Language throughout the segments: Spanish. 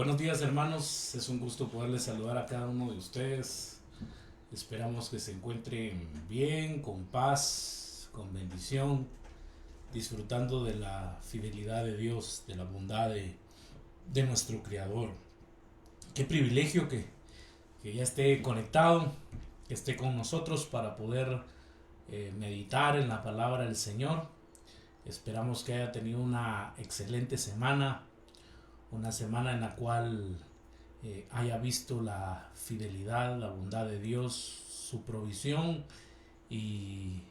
Buenos días, hermanos, es un gusto poderles saludar a cada uno de ustedes. Esperamos que se encuentren bien, con paz, con bendición, disfrutando de la fidelidad de Dios, de la bondad de nuestro Creador. Qué privilegio que ya esté conectado, que esté con nosotros para poder meditar en la palabra del Señor. Esperamos que haya tenido una excelente semana, una semana en la cual haya visto la fidelidad, la bondad de Dios, su provisión, y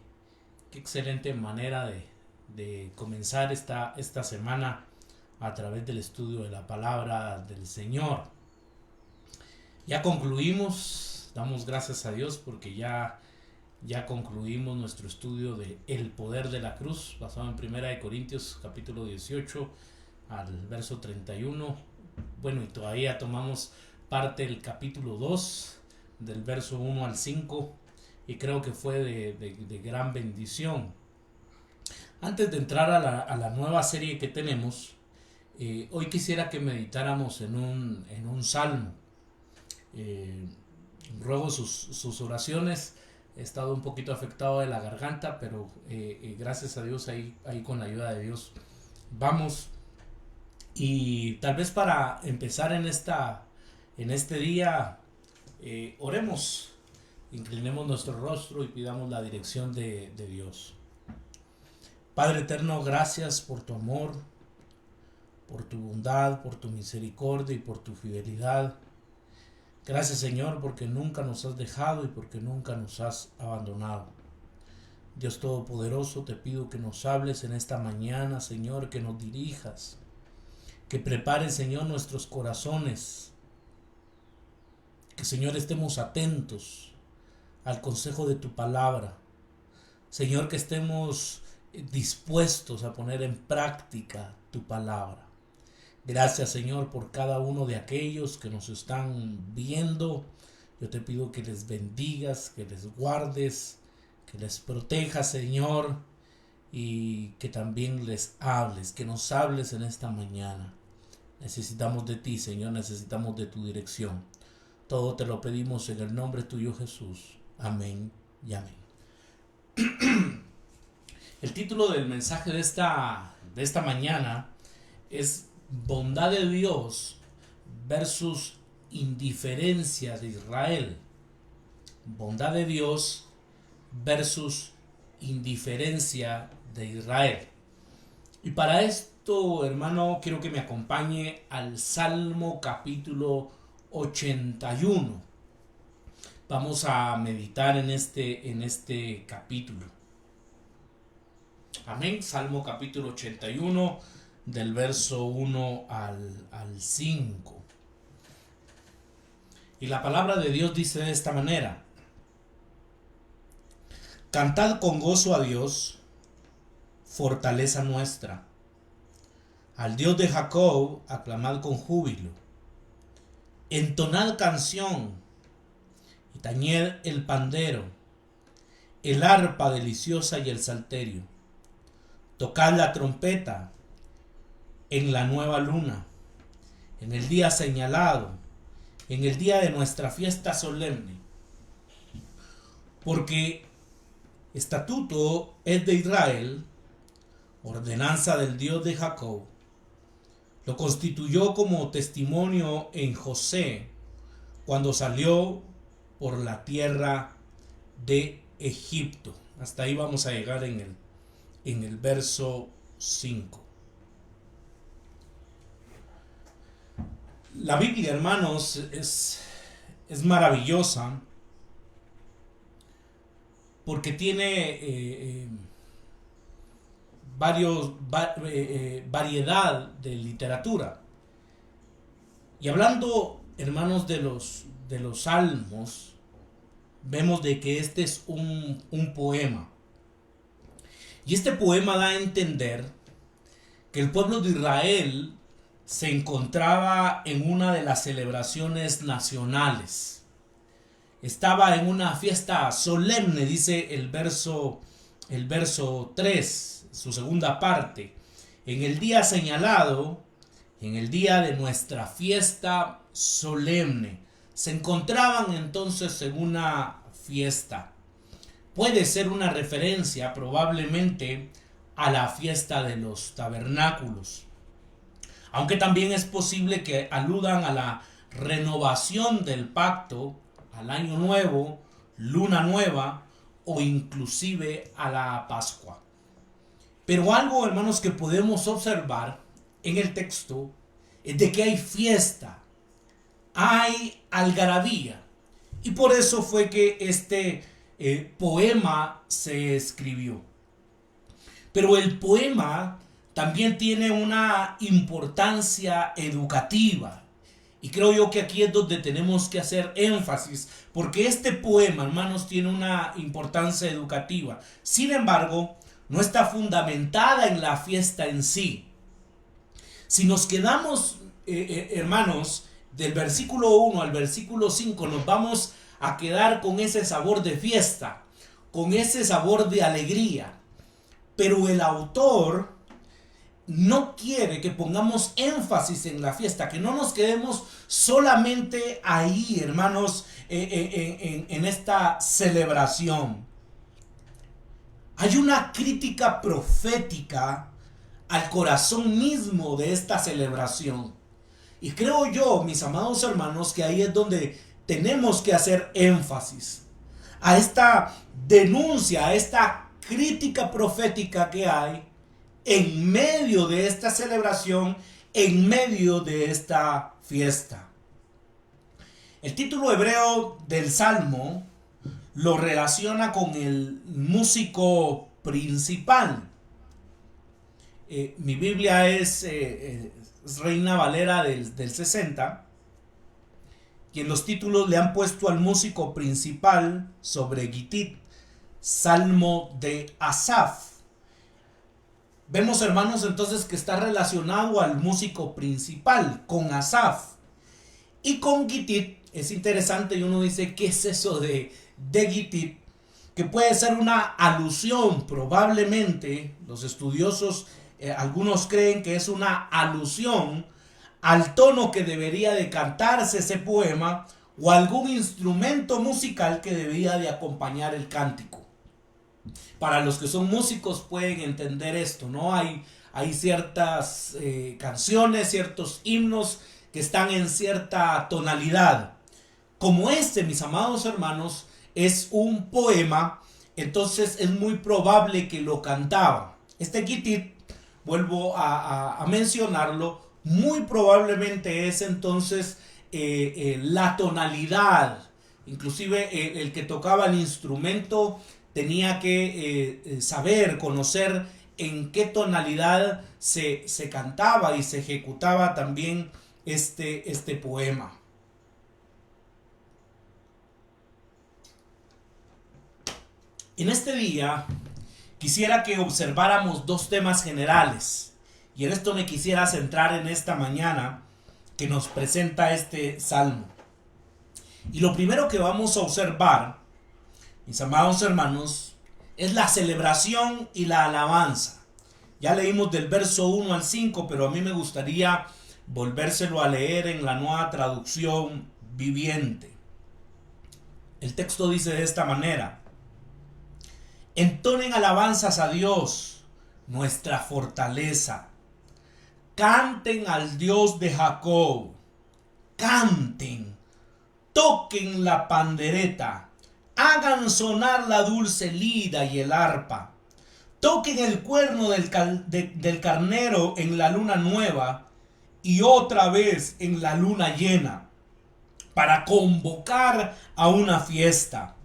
qué excelente manera de comenzar esta semana a través del estudio de la palabra del Señor. Ya concluimos, damos gracias a Dios porque ya concluimos nuestro estudio de El poder de la cruz, basado en 1 Corintios capítulo 18 al verso 31. Bueno, y todavía tomamos parte del capítulo 2, del verso 1 al 5, y creo que fue de gran bendición. Antes de entrar a la nueva serie que tenemos, hoy quisiera que meditáramos en un salmo. Ruego sus oraciones. He estado un poquito afectado de la garganta, pero gracias a Dios ahí con la ayuda de Dios vamos. Y tal vez para empezar en este día, oremos, inclinemos nuestro rostro y pidamos la dirección de Dios. Padre eterno, gracias por tu amor, por tu bondad, por tu misericordia y por tu fidelidad. Gracias, Señor, porque nunca nos has dejado y porque nunca nos has abandonado. Dios Todopoderoso, te pido que nos hables en esta mañana, Señor, que nos dirijas, que prepares, Señor, nuestros corazones, que, Señor, estemos atentos al consejo de tu palabra. Señor, que estemos dispuestos a poner en práctica tu palabra. Gracias, Señor, por cada uno de aquellos que nos están viendo. Yo te pido que les bendigas, que les guardes, que les protejas, Señor, y que también les hables, que nos hables en esta mañana. Necesitamos de ti, Señor, necesitamos de tu dirección. Todo te lo pedimos en el nombre tuyo, Jesús. Amén y amén. El título del mensaje de esta mañana es Bondad de Dios versus indiferencia de Israel. Bondad de Dios versus indiferencia de Israel. Y para esto, hermano, quiero que me acompañe al Salmo capítulo 81. Vamos a meditar en este capítulo. Amén. Salmo capítulo 81, del verso 1 al 5. Y la palabra de Dios dice de esta manera: Cantad con gozo a Dios, fortaleza nuestra. Al Dios de Jacob aclamad con júbilo. Entonad canción y tañed el pandero, el arpa deliciosa y el salterio. Tocad la trompeta en la nueva luna, en el día señalado, en el día de nuestra fiesta solemne. Porque estatuto es de Israel, ordenanza del Dios de Jacob. Lo constituyó como testimonio en José, cuando salió por la tierra de Egipto. Hasta ahí vamos a llegar en el verso 5. La Biblia, hermanos, es maravillosa porque tiene variedad de literatura. Y hablando, hermanos, de los salmos, vemos de que este es un poema. Y este poema da a entender que el pueblo de Israel se encontraba en una de las celebraciones nacionales. Estaba en una fiesta solemne, dice el verso 3, su segunda parte. En el día señalado, en el día de nuestra fiesta solemne. Se encontraban entonces en una fiesta. Puede ser una referencia probablemente a la fiesta de los tabernáculos, aunque también es posible que aludan a la renovación del pacto, al año nuevo, luna nueva o inclusive a la Pascua. Pero algo, hermanos, que podemos observar en el texto es de que hay fiesta, hay algarabía, y por eso fue que este poema se escribió. Pero el poema también tiene una importancia educativa. Y creo yo que aquí es donde tenemos que hacer énfasis, porque este poema, hermanos, tiene una importancia educativa. Sin embargo, no está fundamentada en la fiesta en sí. Si nos quedamos, hermanos, del versículo 1 al versículo 5, nos vamos a quedar con ese sabor de fiesta, con ese sabor de alegría. Pero el autor no quiere que pongamos énfasis en la fiesta, que no nos quedemos solamente ahí, hermanos, en esta celebración. Hay una crítica profética al corazón mismo de esta celebración. Y creo yo, mis amados hermanos, que ahí es donde tenemos que hacer énfasis a esta denuncia, a esta crítica profética que hay en medio de esta celebración, en medio de esta fiesta. El título hebreo del Salmo lo relaciona con el músico principal. Mi Biblia es Reina Valera del 60, y en los títulos le han puesto al músico principal sobre Gitit, Salmo de Asaf. Vemos, hermanos, entonces que está relacionado al músico principal, con Asaf. Y con Gitit es interesante, y uno dice, ¿qué es eso de Gitit? Que puede ser una alusión, probablemente, los estudiosos, algunos creen que es una alusión al tono que debería de cantarse ese poema, o algún instrumento musical que debería de acompañar el cántico. Para los que son músicos pueden entender esto, ¿no? Hay ciertas canciones, ciertos himnos que están en cierta tonalidad. Como este, mis amados hermanos, es un poema, entonces es muy probable que lo cantaba. Este Gitit, vuelvo a mencionarlo, muy probablemente es entonces la tonalidad. Inclusive el que tocaba el instrumento tenía que saber, conocer en qué tonalidad se cantaba y se ejecutaba también este poema. En este día quisiera que observáramos dos temas generales, y en esto me quisiera centrar en esta mañana que nos presenta este salmo. Y lo primero que vamos a observar, mis amados hermanos, es la celebración y la alabanza. Ya leímos del verso 1 al 5, pero a mí me gustaría volvérselo a leer en la Nueva Traducción Viviente. El texto dice de esta manera: entonen alabanzas a Dios, nuestra fortaleza. Canten al Dios de Jacob. Canten, toquen la pandereta, hagan sonar la dulce lira y el arpa. Toquen el cuerno del carnero en la luna nueva y otra vez en la luna llena, para convocar a una fiesta.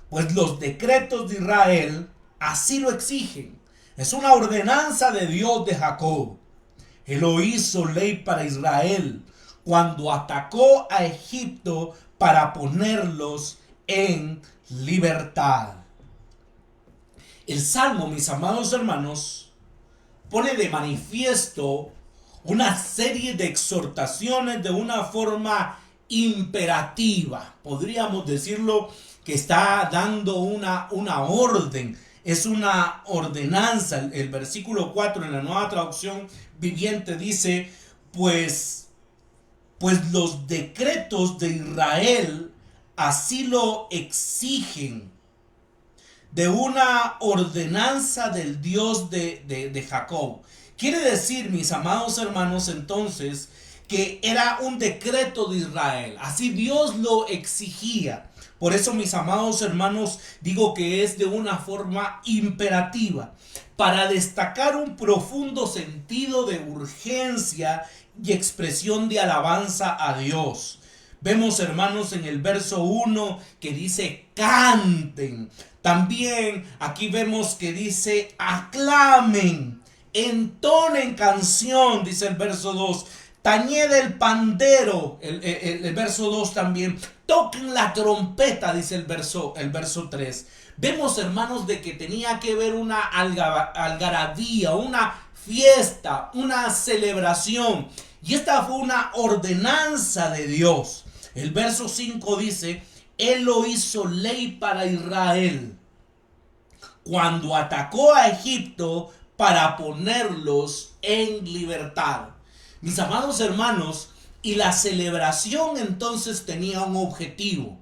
Pues los decretos de Israel así lo exigen. Es una ordenanza de Dios de Jacob. Él lo hizo ley para Israel cuando atacó a Egipto para ponerlos en libertad. El Salmo, mis amados hermanos, pone de manifiesto una serie de exhortaciones de una forma imperativa. Podríamos decirlo que está dando una orden. Es una ordenanza. El versículo 4 en la Nueva Traducción Viviente dice: pues, pues los decretos de Israel así lo exigen, de una ordenanza del Dios de Jacob. Quiere decir, mis amados hermanos, entonces, que era un decreto de Israel. Así Dios lo exigía. Por eso, mis amados hermanos, digo que es de una forma imperativa, para destacar un profundo sentido de urgencia y expresión de alabanza a Dios. Vemos, hermanos, en el verso 1 que dice canten. También aquí vemos que dice aclamen, entonen canción, dice el verso 2. Tañed el pandero, el verso 2 también. Toquen la trompeta, dice el verso 3. Vemos, hermanos, de que tenía que ver una algarabía, una fiesta, una celebración. Y esta fue una ordenanza de Dios. El verso 5 dice, Él lo hizo ley para Israel cuando atacó a Egipto para ponerlos en libertad. Mis amados hermanos, y la celebración entonces tenía un objetivo.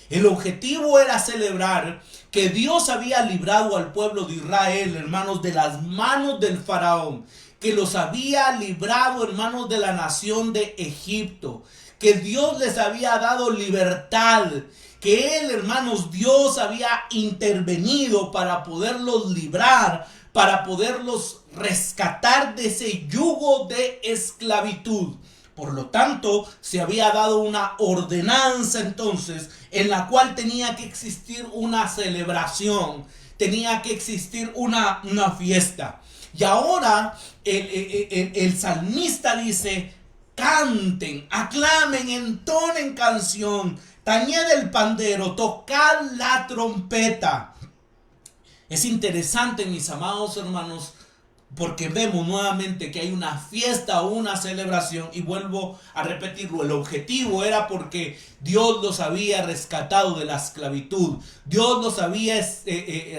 El objetivo era celebrar que Dios había librado al pueblo de Israel, hermanos, de las manos del faraón, que los había librado, hermanos, de la nación de Egipto, que Dios les había dado libertad, que Él, hermanos, Dios había intervenido para poderlos librar, para poderlos rescatar de ese yugo de esclavitud. Por lo tanto, se había dado una ordenanza entonces en la cual tenía que existir una celebración, tenía que existir una fiesta. Y ahora el salmista dice, canten, aclamen, entonen canción, tañed el pandero, tocad la trompeta. Es interesante, mis amados hermanos, porque vemos nuevamente que hay una fiesta o una celebración, y vuelvo a repetirlo, el objetivo era porque Dios los había rescatado de la esclavitud, Dios los había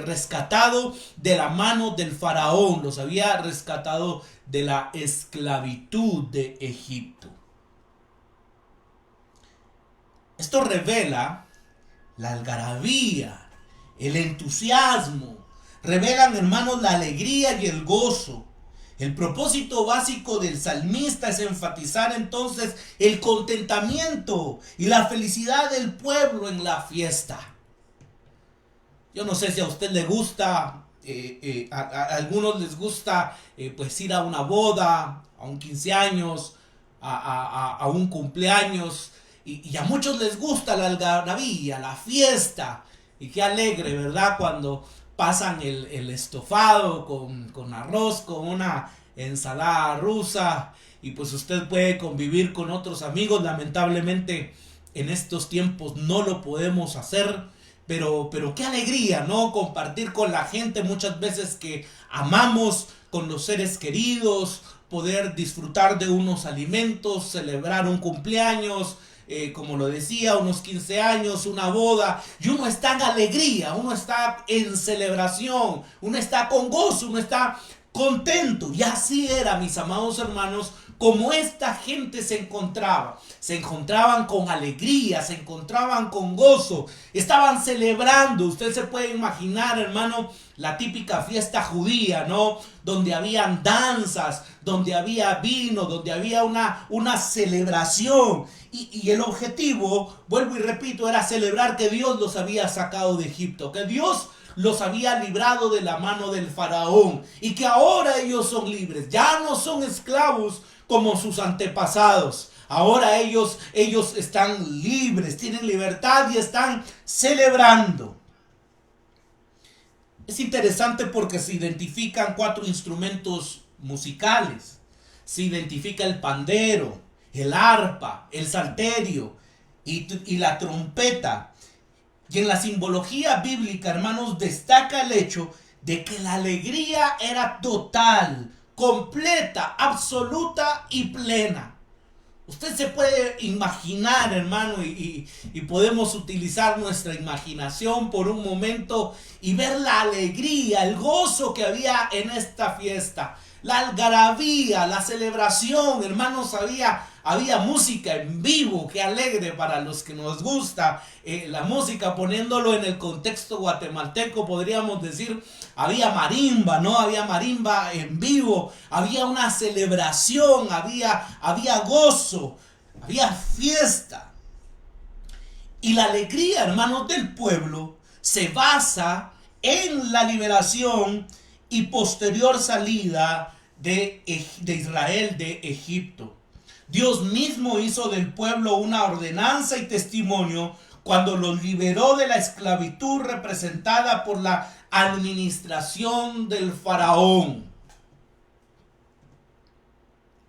rescatado de la mano del faraón, los había rescatado de la esclavitud de Egipto. Esto revela la algarabía, el entusiasmo, revelan, hermanos, la alegría y el gozo. El propósito básico del salmista es enfatizar entonces el contentamiento y la felicidad del pueblo en la fiesta. Yo no sé si a usted le gusta, a algunos les gusta pues ir a una boda, a un 15 años, a un cumpleaños, y a muchos les gusta la algarabía, la fiesta, y qué alegre, ¿verdad? Cuando pasan el estofado con arroz, con una ensalada rusa, y pues usted puede convivir con otros amigos. Lamentablemente en estos tiempos no lo podemos hacer, pero qué alegría, ¿no? Compartir con la gente muchas veces que amamos, con los seres queridos, poder disfrutar de unos alimentos, celebrar un cumpleaños, como lo decía, unos 15 años, una boda, y uno está en alegría, uno está en celebración, uno está con gozo, uno está contento. Y así era, mis amados hermanos, como esta gente se encontraban con alegría, se encontraban con gozo, estaban celebrando. Usted se puede imaginar, hermano, la típica fiesta judía, ¿no? Donde habían danzas, donde había vino, donde había una celebración. Y el objetivo, vuelvo y repito, era celebrar que Dios los había sacado de Egipto, que Dios los había librado de la mano del faraón, y que ahora ellos son libres, ya no son esclavos como sus antepasados. Ahora ellos están libres, tienen libertad y están celebrando. Es interesante porque se identifican 4 instrumentos musicales. Se identifica el pandero, el arpa, el salterio y la trompeta. Y en la simbología bíblica, hermanos, destaca el hecho de que la alegría era total, completa, absoluta y plena. Usted se puede imaginar, hermano, y podemos utilizar nuestra imaginación por un momento y ver la alegría, el gozo que había en esta fiesta. la algarabía, la celebración, hermanos, había música en vivo, qué alegre para los que nos gusta la música, poniéndolo en el contexto guatemalteco, podríamos decir, había marimba, ¿no? Había marimba en vivo, había una celebración, había gozo, había fiesta. Y la alegría, hermanos, del pueblo se basa en la liberación y posterior salida de Israel de Egipto. Dios mismo hizo del pueblo una ordenanza y testimonio cuando los liberó de la esclavitud representada por la administración del faraón.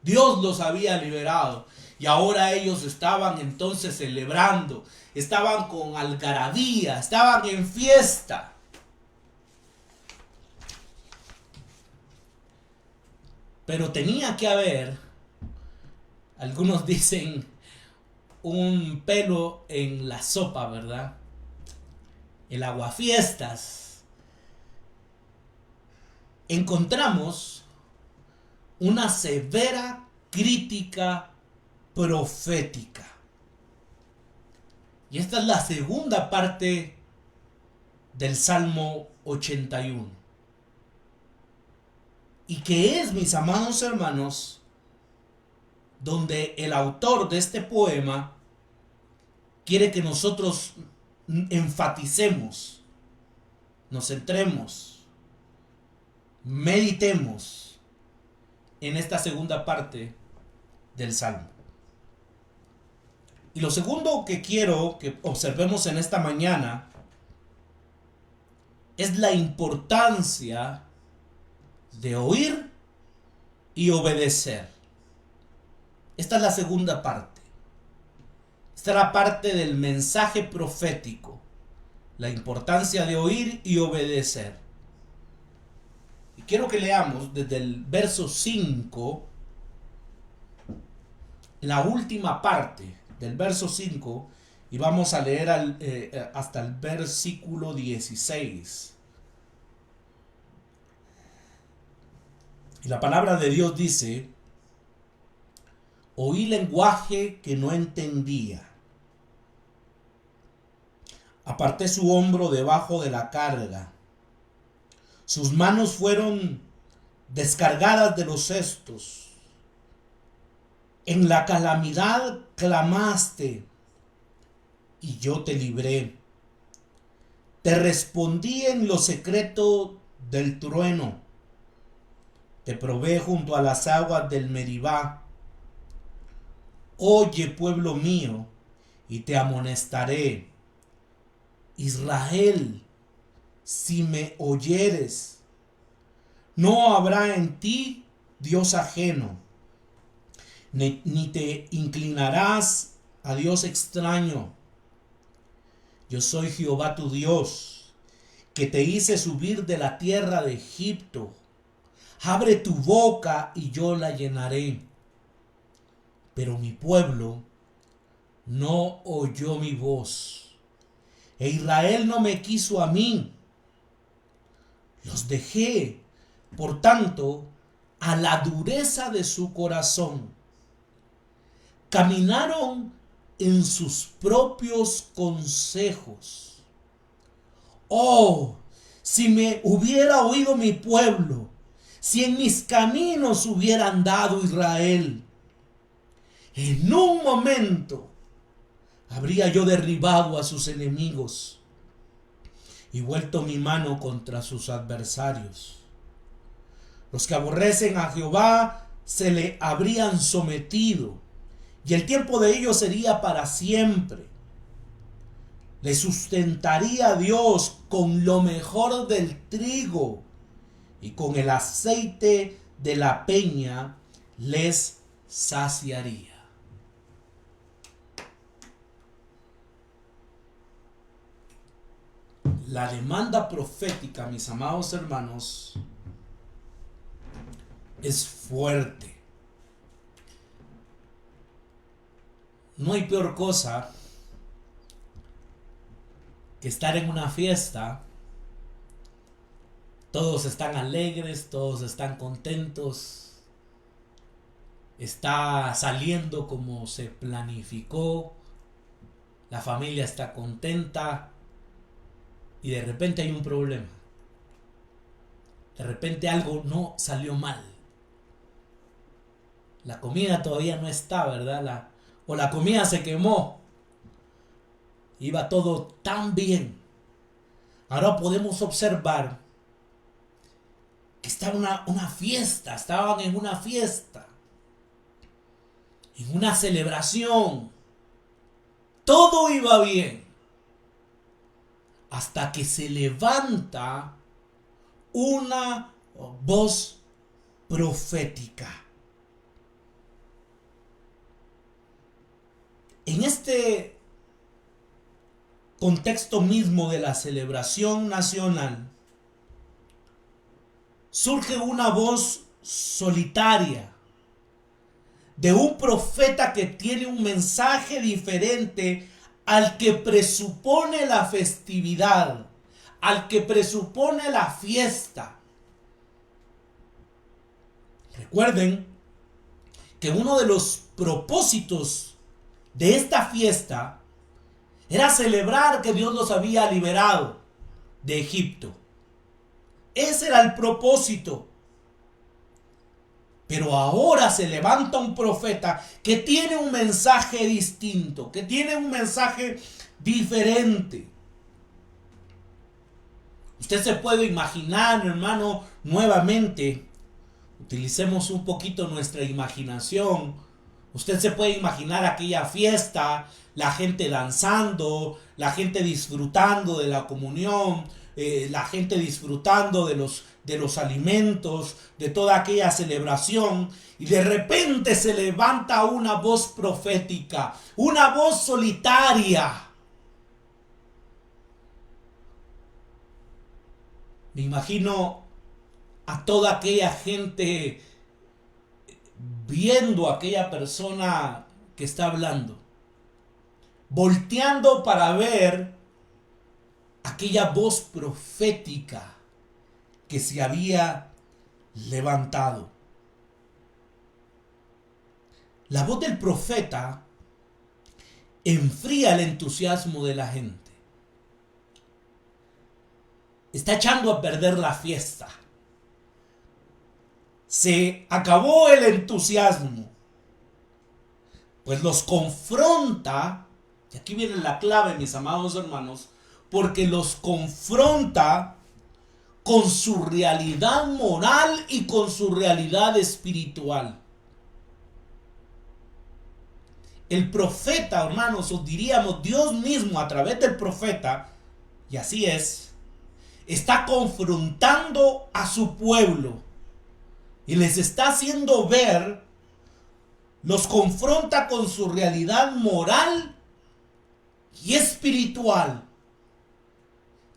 Dios los había liberado y ahora ellos estaban entonces celebrando, estaban con algarabía, estaban en fiesta. Pero tenía que haber, algunos dicen, un pelo en la sopa, ¿verdad? El aguafiestas. Encontramos una severa crítica profética. Y esta es la segunda parte del Salmo 81. Y que es, mis amados hermanos, donde el autor de este poema quiere que nosotros enfaticemos, nos centremos, meditemos en esta segunda parte del Salmo. Y lo segundo que quiero que observemos en esta mañana es la importancia de oír y obedecer. Esta es la segunda parte. Esta es la parte del mensaje profético. La importancia de oír y obedecer. Y quiero que leamos desde el verso 5, la última parte del verso 5, y vamos a leer hasta el versículo 16. Y la palabra de Dios dice: oí lenguaje que no entendía. Aparté su hombro debajo de la carga. Sus manos fueron descargadas de los cestos. En la calamidad clamaste y yo te libré. Te respondí en lo secreto del trueno. Te probé junto a las aguas del Meribá. Oye, pueblo mío, y te amonestaré. Israel, si me oyeres, no habrá en ti Dios ajeno, ni te inclinarás a Dios extraño. Yo soy Jehová tu Dios, que te hice subir de la tierra de Egipto. Abre tu boca y yo la llenaré. Pero mi pueblo no oyó mi voz, e Israel no me quiso a mí. Los dejé, por tanto, a la dureza de su corazón. Caminaron en sus propios consejos. Oh, si me hubiera oído mi pueblo, si en mis caminos hubiera andado Israel, en un momento habría yo derribado a sus enemigos y vuelto mi mano contra sus adversarios. Los que aborrecen a Jehová se le habrían sometido, y el tiempo de ellos sería para siempre. Le sustentaría Dios con lo mejor del trigo, y con el aceite de la peña les saciaría. La demanda profética, mis amados hermanos, es fuerte. No hay peor cosa que estar en una fiesta Todos están alegres, todos están contentos. Está saliendo como se planificó. La familia está contenta. Y de repente hay un problema. De repente algo no salió mal. La comida todavía no está, ¿verdad? O la comida se quemó. Iba todo tan bien. Ahora podemos observar que estaba una fiesta. Estaban en una fiesta. En una celebración. Todo iba bien. Hasta que se levanta una voz profética. En este contexto mismo de la celebración nacional, surge una voz solitaria de un profeta que tiene un mensaje diferente al que presupone la festividad, al que presupone la fiesta. Recuerden que uno de los propósitos de esta fiesta era celebrar que Dios los había liberado de Egipto. Ese era el propósito. Pero ahora se levanta un profeta que tiene un mensaje distinto, que tiene un mensaje diferente. Usted se puede imaginar, hermano, nuevamente, utilicemos un poquito nuestra imaginación. Usted se puede imaginar aquella fiesta, la gente danzando, la gente disfrutando de la comunión, la gente disfrutando de los alimentos, de toda aquella celebración, y de repente se levanta una voz profética, una voz solitaria. Me imagino a toda aquella gente viendo a aquella persona que está hablando, volteando para ver aquella voz profética que se había levantado. La voz del profeta enfría el entusiasmo de la gente. Está echando a perder la fiesta. Se acabó el entusiasmo. Pues los confronta, y aquí viene la clave, mis amados hermanos, porque los confronta con su realidad moral y con su realidad espiritual. El profeta, hermanos, os diríamos Dios mismo a través del profeta, y así es, está confrontando a su pueblo y les está haciendo ver, los confronta con su realidad moral y espiritual.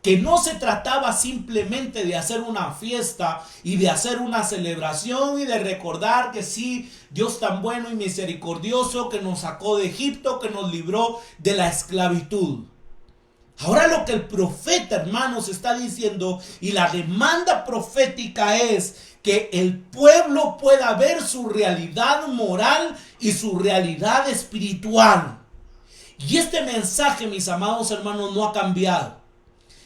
Que no se trataba simplemente de hacer una fiesta y de hacer una celebración y de recordar que sí, Dios tan bueno y misericordioso que nos sacó de Egipto, que nos libró de la esclavitud. Ahora lo que el profeta, hermanos, está diciendo y la demanda profética es que el pueblo pueda ver su realidad moral y su realidad espiritual. Y este mensaje, mis amados hermanos, no ha cambiado.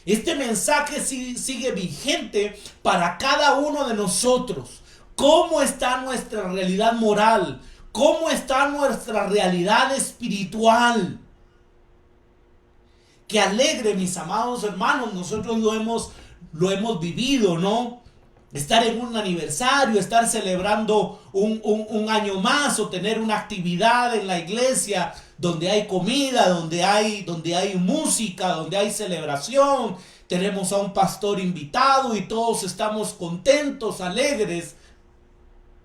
Este mensaje sigue vigente para cada uno de nosotros. ¿Cómo está nuestra realidad moral? ¿Cómo está nuestra realidad espiritual? Qué alegre, mis amados hermanos, nosotros lo hemos vivido, ¿no? Estar en un aniversario, estar celebrando un año más o tener una actividad en la iglesia donde hay comida, donde hay música, donde hay celebración. Tenemos a un pastor invitado y todos estamos contentos, alegres.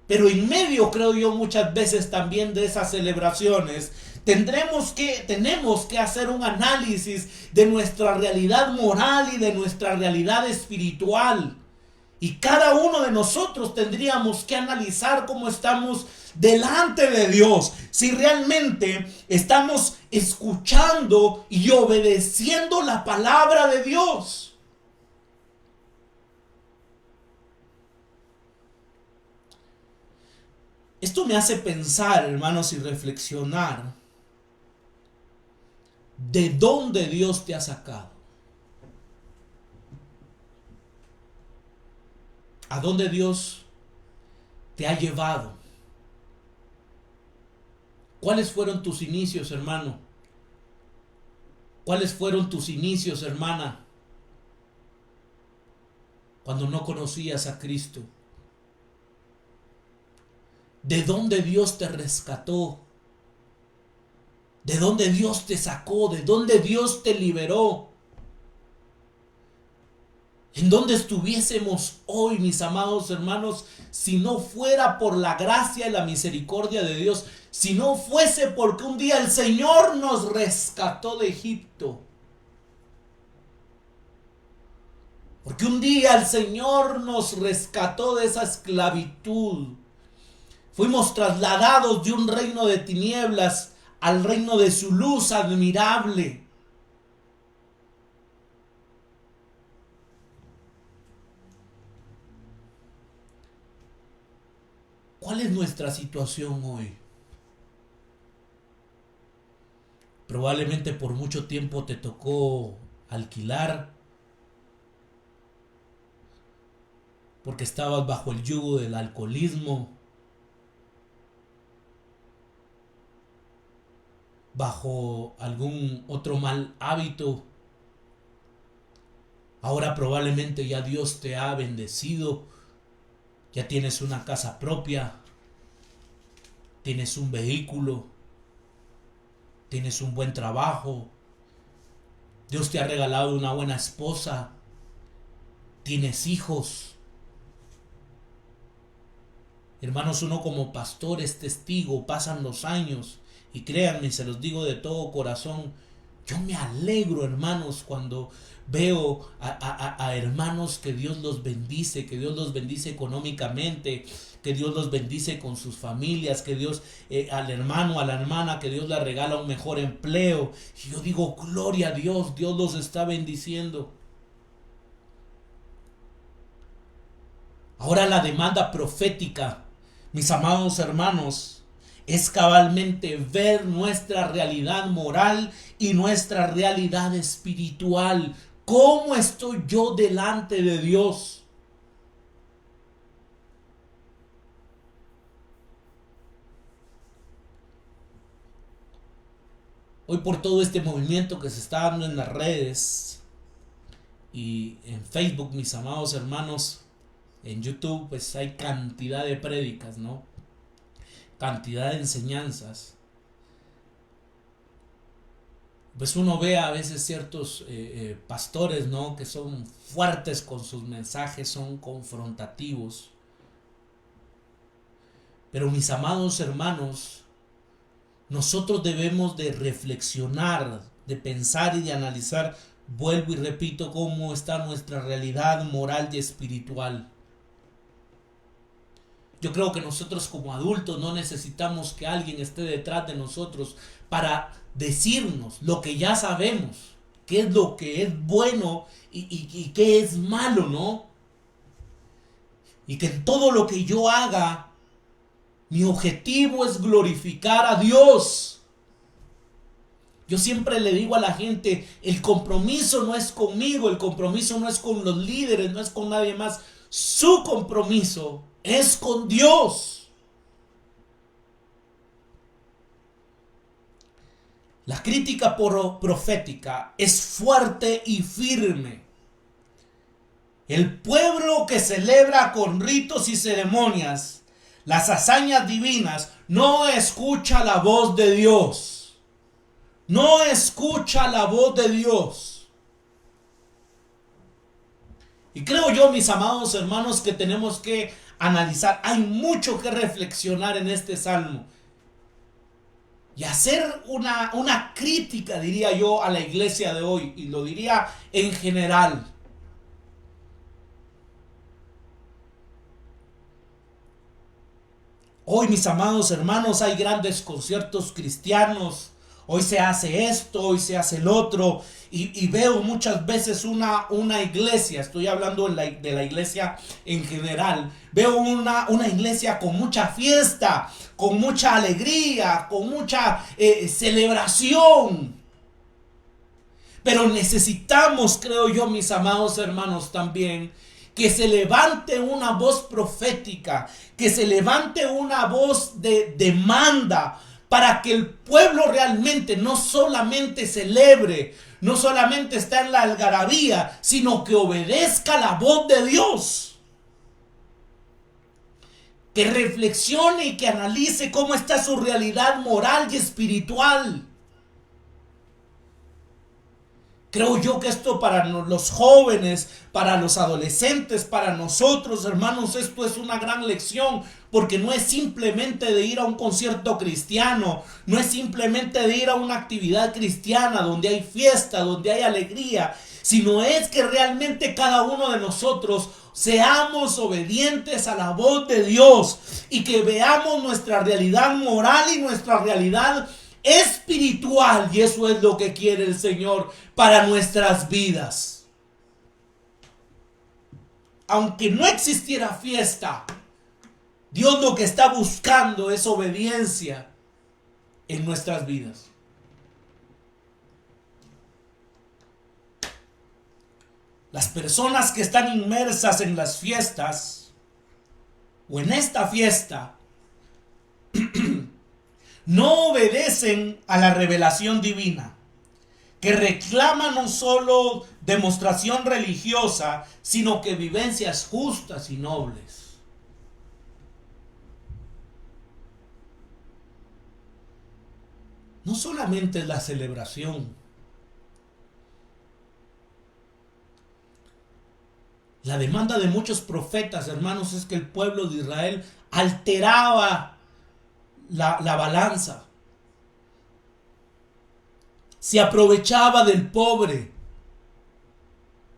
Pero en medio, creo yo, muchas veces también de esas celebraciones, tenemos que hacer un análisis de nuestra realidad moral y de nuestra realidad espiritual. Y cada uno de nosotros tendríamos que analizar cómo estamos delante de Dios. Si realmente estamos escuchando y obedeciendo la palabra de Dios. Esto me hace pensar, hermanos, y reflexionar de dónde Dios te ha sacado. ¿A dónde Dios te ha llevado? ¿Cuáles fueron tus inicios, hermano? ¿Cuáles fueron tus inicios, hermana? Cuando no conocías a Cristo. ¿De dónde Dios te rescató? ¿De dónde Dios te sacó? ¿De dónde Dios te liberó? ¿En dónde estuviésemos hoy, mis amados hermanos, si no fuera por la gracia y la misericordia de Dios? Si no fuese porque un día el Señor nos rescató de Egipto. Porque un día el Señor nos rescató de esa esclavitud. Fuimos trasladados de un reino de tinieblas al reino de su luz admirable. ¿Cuál es nuestra situación hoy? Probablemente por mucho tiempo te tocó alquilar porque estabas bajo el yugo del alcoholismo, bajo algún otro mal hábito. Ahora probablemente ya Dios te ha bendecido, ya tienes una casa propia, tienes un vehículo, tienes un buen trabajo, Dios te ha regalado una buena esposa, tienes hijos. Hermanos, uno como pastor es testigo, pasan los años y créanme, se los digo de todo corazón, yo me alegro, hermanos, cuando veo a hermanos que Dios los bendice, que Dios los bendice económicamente, que Dios los bendice con sus familias, que Dios al hermano, a la hermana, que Dios le regala un mejor empleo. Y yo digo, gloria a Dios, Dios los está bendiciendo. Ahora la demanda profética, mis amados hermanos, es cabalmente ver nuestra realidad moral y nuestra realidad espiritual. ¿Cómo estoy yo delante de Dios? Hoy por todo este movimiento que se está dando en las redes y en Facebook, mis amados hermanos, en YouTube, pues hay cantidad de prédicas, ¿no? Cantidad de enseñanzas. Pues uno ve a veces ciertos pastores, ¿no? Que son fuertes con sus mensajes, son confrontativos. Pero mis amados hermanos, nosotros debemos de reflexionar, de pensar y de analizar, vuelvo y repito, cómo está nuestra realidad moral y espiritual. Yo creo que nosotros como adultos no necesitamos que alguien esté detrás de nosotros para decirnos lo que ya sabemos, qué es lo que es bueno y qué es malo, ¿no? Y que en todo lo que yo haga, mi objetivo es glorificar a Dios. Yo siempre le digo a la gente, el compromiso no es conmigo, el compromiso no es con los líderes, no es con nadie más. Su compromiso es con Dios. La crítica profética es fuerte y firme. El pueblo que celebra con ritos y ceremonias las hazañas divinas no escucha la voz de Dios. No escucha la voz de Dios. Y creo yo, mis amados hermanos, que tenemos que analizar. Hay mucho que reflexionar en este salmo. Y hacer una crítica, diría yo, a la iglesia de hoy. Y lo diría en general. Hoy, mis amados hermanos, hay grandes conciertos cristianos. Hoy se hace esto, hoy se hace el otro. Y veo muchas veces una iglesia, estoy hablando de la iglesia en general. Veo una iglesia con mucha fiesta, con mucha alegría, con mucha celebración. Pero necesitamos, creo yo, mis amados hermanos, también que se levante una voz profética, que se levante una voz de demanda para que el pueblo realmente no solamente celebre, no solamente está en la algarabía, sino que obedezca la voz de Dios. Que reflexione y que analice cómo está su realidad moral y espiritual. Creo yo que esto para los jóvenes, para los adolescentes, para nosotros, hermanos, esto es una gran lección, porque no es simplemente de ir a un concierto cristiano, no es simplemente de ir a una actividad cristiana donde hay fiesta, donde hay alegría, sino es que realmente cada uno de nosotros seamos obedientes a la voz de Dios y que veamos nuestra realidad moral y nuestra realidad espiritual, y eso es lo que quiere el Señor para nuestras vidas. Aunque no existiera fiesta, Dios lo que está buscando es obediencia en nuestras vidas. Las personas que están inmersas en las fiestas o en esta fiesta no obedecen a la revelación divina, que reclama no solo demostración religiosa, sino que vivencias justas y nobles. No solamente es la celebración. La demanda de muchos profetas, hermanos, es que el pueblo de Israel alteraba la balanza. Se aprovechaba del pobre,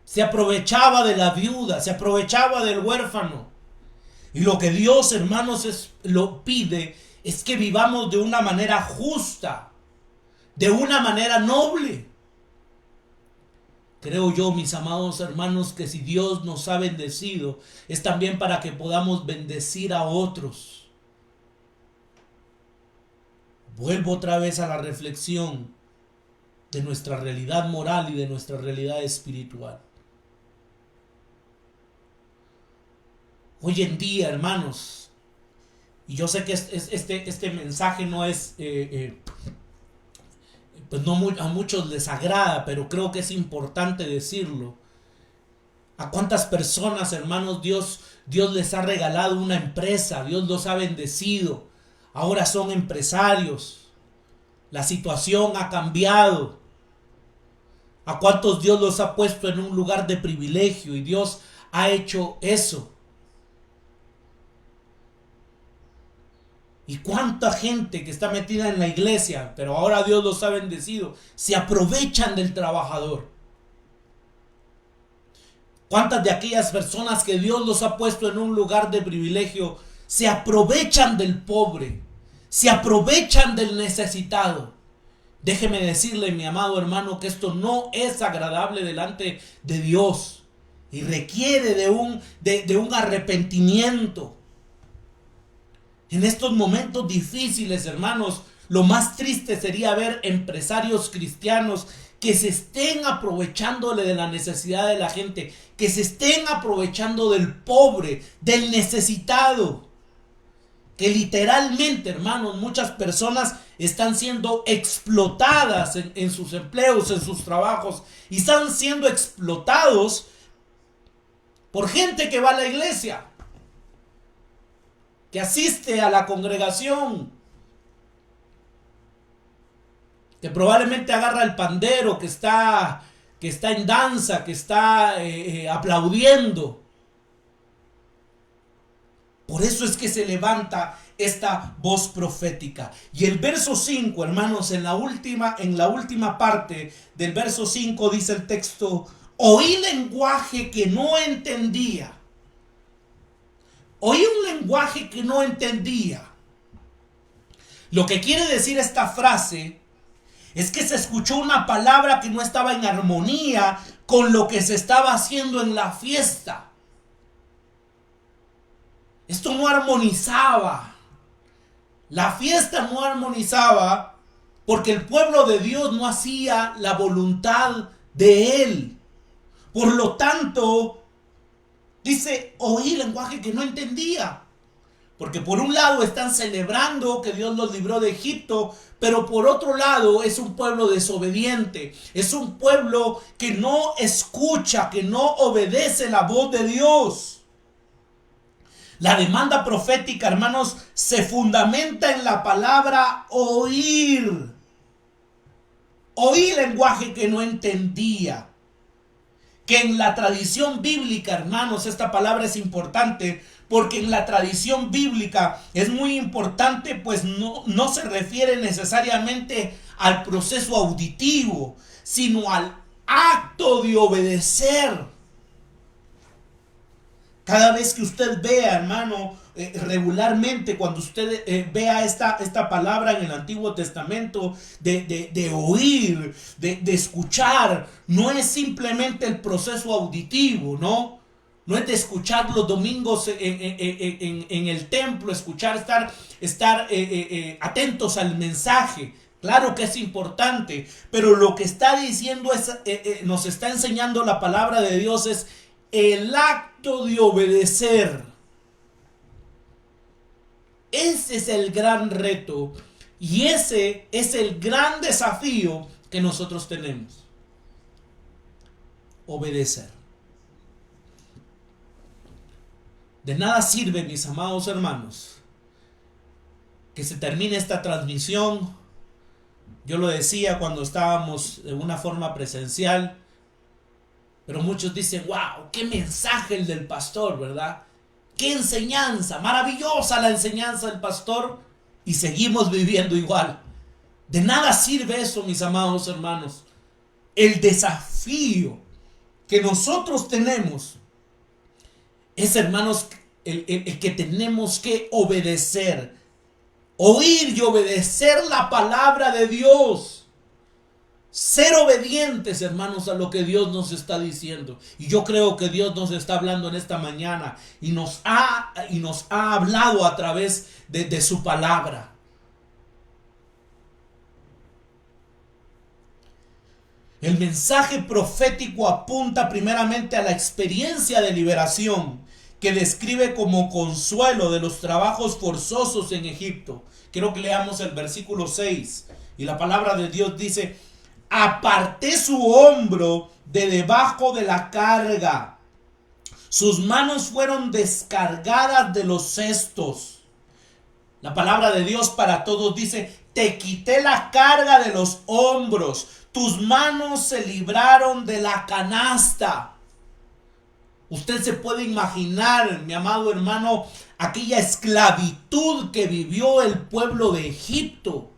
se aprovechaba de la viuda, se aprovechaba del huérfano. Y lo que Dios, hermanos, lo pide es que vivamos de una manera justa, de una manera noble. Creo yo, mis amados hermanos, que si Dios nos ha bendecido, es también para que podamos bendecir a otros. Vuelvo otra vez a la reflexión de nuestra realidad moral y de nuestra realidad espiritual. Hoy en día, hermanos, y yo sé que este mensaje no es, pues no a muchos les agrada, pero creo que es importante decirlo. ¿A cuántas personas, hermanos, Dios les ha regalado una empresa? Dios los ha bendecido. Ahora son empresarios. La situación ha cambiado. ¿A cuántos Dios los ha puesto en un lugar de privilegio? Y Dios ha hecho eso. ¿Y cuánta gente que está metida en la iglesia, pero ahora Dios los ha bendecido, se aprovechan del trabajador? ¿Cuántas de aquellas personas que Dios los ha puesto en un lugar de privilegio se aprovechan del pobre, se aprovechan del necesitado? Déjeme decirle, mi amado hermano, que esto no es agradable delante de Dios y requiere de un arrepentimiento. En estos momentos difíciles, hermanos, lo más triste sería ver empresarios cristianos que se estén aprovechándole de la necesidad de la gente, que se estén aprovechando del pobre, del necesitado. Que literalmente, hermanos, muchas personas están siendo explotadas en sus empleos, en sus trabajos, y están siendo explotados por gente que va a la iglesia, que asiste a la congregación, que probablemente agarra el pandero, que está en danza, que está aplaudiendo. Por eso es que se levanta esta voz profética. Y el verso 5, hermanos, en la última parte del verso 5 dice el texto: oí lenguaje que no entendía. Oí un lenguaje que no entendía. Lo que quiere decir esta frase Es que se escuchó una palabra que no estaba en armonía con lo que se estaba haciendo en la fiesta. Esto no armonizaba. La fiesta no armonizaba porque el pueblo de Dios no hacía la voluntad de Él. Por lo tanto, dice, oí lenguaje que no entendía. Porque por un lado están celebrando que Dios los libró de Egipto, pero por otro lado es un pueblo desobediente. Es un pueblo que no escucha, que no obedece la voz de Dios. La demanda profética, hermanos, se fundamenta en la palabra oír. Oí lenguaje que no entendía. Que en la tradición bíblica, hermanos, esta palabra es importante porque en la tradición bíblica es muy importante, pues no se refiere necesariamente al proceso auditivo, sino al acto de obedecer. Cada vez que usted vea, hermano, regularmente cuando usted vea esta palabra en el Antiguo Testamento de oír, de escuchar, no es simplemente el proceso auditivo, ¿no? No es de escuchar los domingos en el templo, escuchar, estar atentos al mensaje. Claro que es importante, pero lo que está diciendo nos está enseñando la palabra de Dios es el acto de obedecer. Ese es el gran reto y ese es el gran desafío que nosotros tenemos. Obedecer. De nada sirve, mis amados hermanos, que se termine esta transmisión. Yo lo decía cuando estábamos de una forma presencial, pero muchos dicen, wow, qué mensaje el del pastor, ¿verdad? Qué enseñanza, maravillosa la enseñanza del pastor, y seguimos viviendo igual. De nada sirve eso, mis amados hermanos. El desafío que nosotros tenemos es, hermanos, el que tenemos que obedecer, oír y obedecer la palabra de Dios. Ser obedientes, hermanos, a lo que Dios nos está diciendo. Y yo creo que Dios nos está hablando en esta mañana y nos ha hablado a través de su palabra. El mensaje profético apunta primeramente a la experiencia de liberación que describe como consuelo de los trabajos forzosos en Egipto. Quiero que leamos el versículo 6 y la palabra de Dios dice: aparté su hombro de debajo de la carga, sus manos fueron descargadas de los cestos. La palabra de Dios para todos dice: te quité la carga de los hombros, tus manos se libraron de la canasta. Usted se puede imaginar, mi amado hermano, aquella esclavitud que vivió el pueblo de Egipto.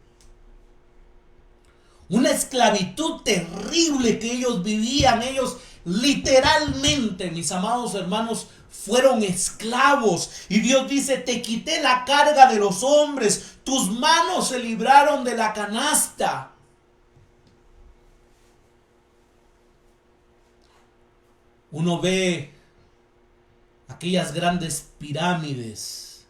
Una esclavitud terrible que ellos vivían. Ellos literalmente, mis amados hermanos, fueron esclavos. Y Dios dice: te quité la carga de los hombres, tus manos se libraron de la canasta. Uno ve aquellas grandes pirámides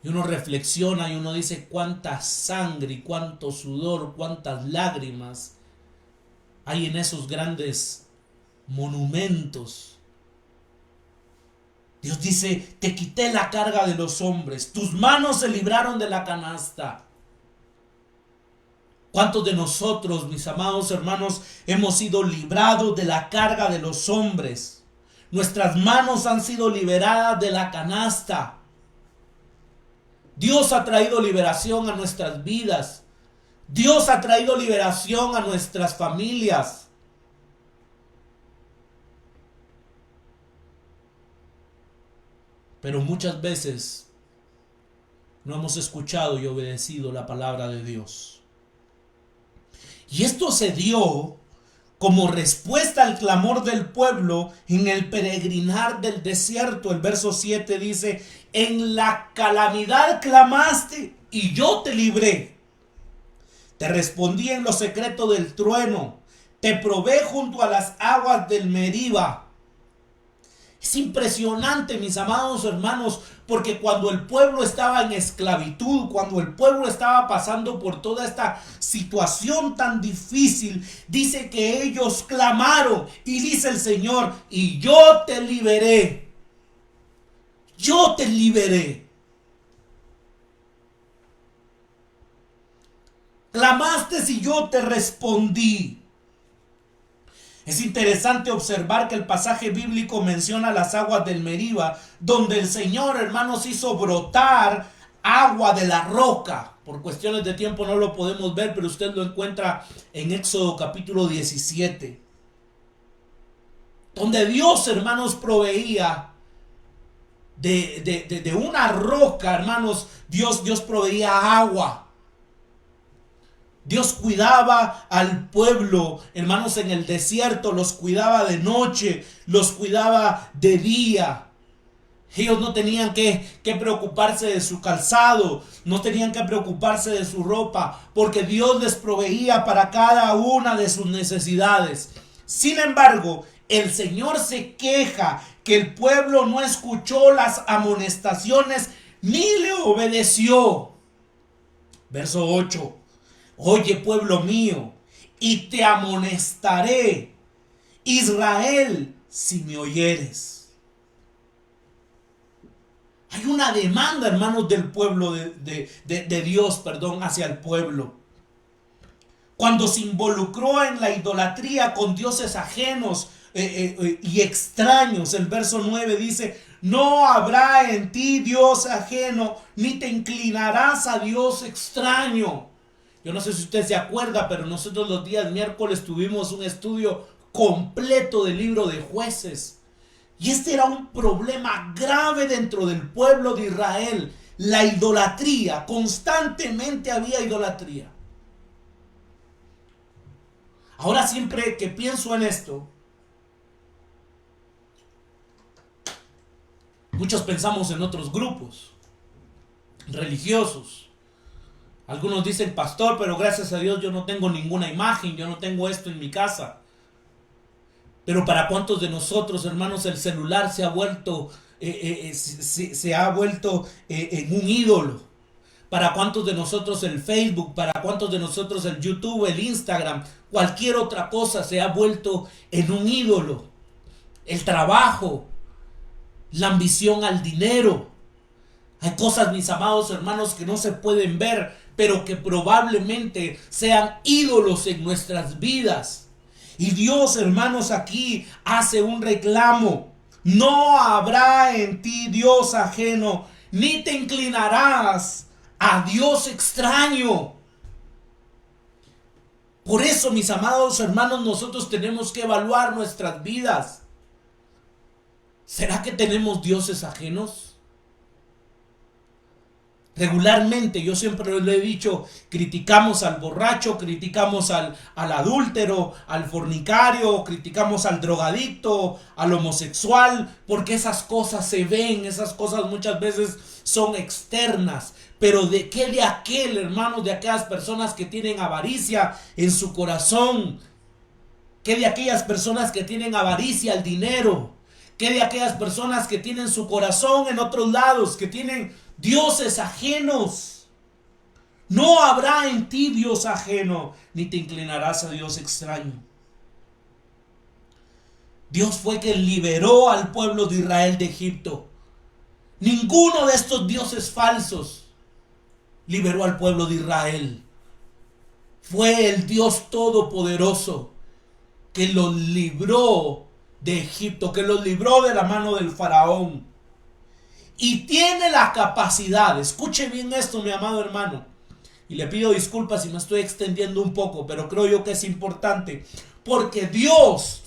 y uno reflexiona y uno dice: cuánta sangre y cuánto sudor, cuántas lágrimas hay en esos grandes monumentos. Dios dice: te quité la carga de los hombres, tus manos se libraron de la canasta. ¿Cuántos de nosotros, mis amados hermanos, hemos sido librados de la carga de los hombres? Nuestras manos han sido liberadas de la canasta. Dios ha traído liberación a nuestras vidas. Dios ha traído liberación a nuestras familias. Pero muchas veces no hemos escuchado y obedecido la palabra de Dios. Y esto se dio como respuesta al clamor del pueblo en el peregrinar del desierto. El verso 7 dice: en la calamidad clamaste y yo te libré. Te respondí en lo secreto del trueno. Te probé junto a las aguas del Meriba. Es impresionante, mis amados hermanos, porque cuando el pueblo estaba en esclavitud, cuando el pueblo estaba pasando por toda esta situación tan difícil, dice que ellos clamaron y dice el Señor, y yo te liberé. Yo te liberé. Clamaste y yo te respondí. Es interesante observar que el pasaje bíblico menciona las aguas del Meriba, donde el Señor, hermanos, hizo brotar agua de la roca. Por cuestiones de tiempo no lo podemos ver, pero usted lo encuentra en Éxodo capítulo 17. Donde Dios, hermanos, proveía de una roca, hermanos, Dios proveía agua. Dios cuidaba al pueblo, hermanos, en el desierto, los cuidaba de noche, los cuidaba de día. Ellos no tenían que preocuparse de su calzado, no tenían que preocuparse de su ropa, porque Dios les proveía para cada una de sus necesidades. Sin embargo, el Señor se queja que el pueblo no escuchó las amonestaciones ni le obedeció. Verso 8. Oye, pueblo mío, y te amonestaré, Israel, si me oyeres. Hay una demanda, hermanos, del pueblo de Dios, hacia el pueblo. Cuando se involucró en la idolatría con dioses ajenos y extraños, el verso 9 dice, no habrá en ti Dios ajeno, ni te inclinarás a Dios extraño. Yo no sé si usted se acuerda, pero nosotros los días miércoles tuvimos un estudio completo del libro de Jueces. Y este era un problema grave dentro del pueblo de Israel. La idolatría, constantemente había idolatría. Ahora siempre que pienso en esto, muchos pensamos en otros grupos religiosos. Algunos dicen, pastor, pero gracias a Dios yo no tengo ninguna imagen, yo no tengo esto en mi casa. Pero para cuántos de nosotros, hermanos, el celular se ha vuelto en un ídolo. Para cuántos de nosotros el Facebook, para cuántos de nosotros el YouTube, el Instagram, cualquier otra cosa se ha vuelto en un ídolo. El trabajo, la ambición al dinero. Hay cosas, mis amados hermanos, que no se pueden ver, pero que probablemente sean ídolos en nuestras vidas. Y Dios, hermanos, aquí hace un reclamo. No habrá en ti Dios ajeno, ni te inclinarás a Dios extraño. Por eso, mis amados hermanos, nosotros tenemos que evaluar nuestras vidas. ¿Será que tenemos dioses ajenos? Regularmente, yo siempre lo he dicho, criticamos al borracho, criticamos al adúltero, al fornicario, criticamos al drogadicto, al homosexual, porque esas cosas se ven, esas cosas muchas veces son externas. Pero ¿de qué de aquel, hermanos, de aquellas personas que tienen avaricia en su corazón? ¿Qué de aquellas personas que tienen avaricia al dinero? ¿Qué de aquellas personas que tienen su corazón en otros lados, que tienen dioses ajenos? No habrá en ti Dios ajeno, ni te inclinarás a Dios extraño. Dios fue quien liberó al pueblo de Israel de Egipto. Ninguno de estos dioses falsos liberó al pueblo de Israel. Fue el Dios Todopoderoso que los libró de Egipto, que los libró de la mano del faraón. Y tiene la capacidad, escuche bien esto, mi amado hermano, y le pido disculpas si me estoy extendiendo un poco, pero creo yo que es importante, porque Dios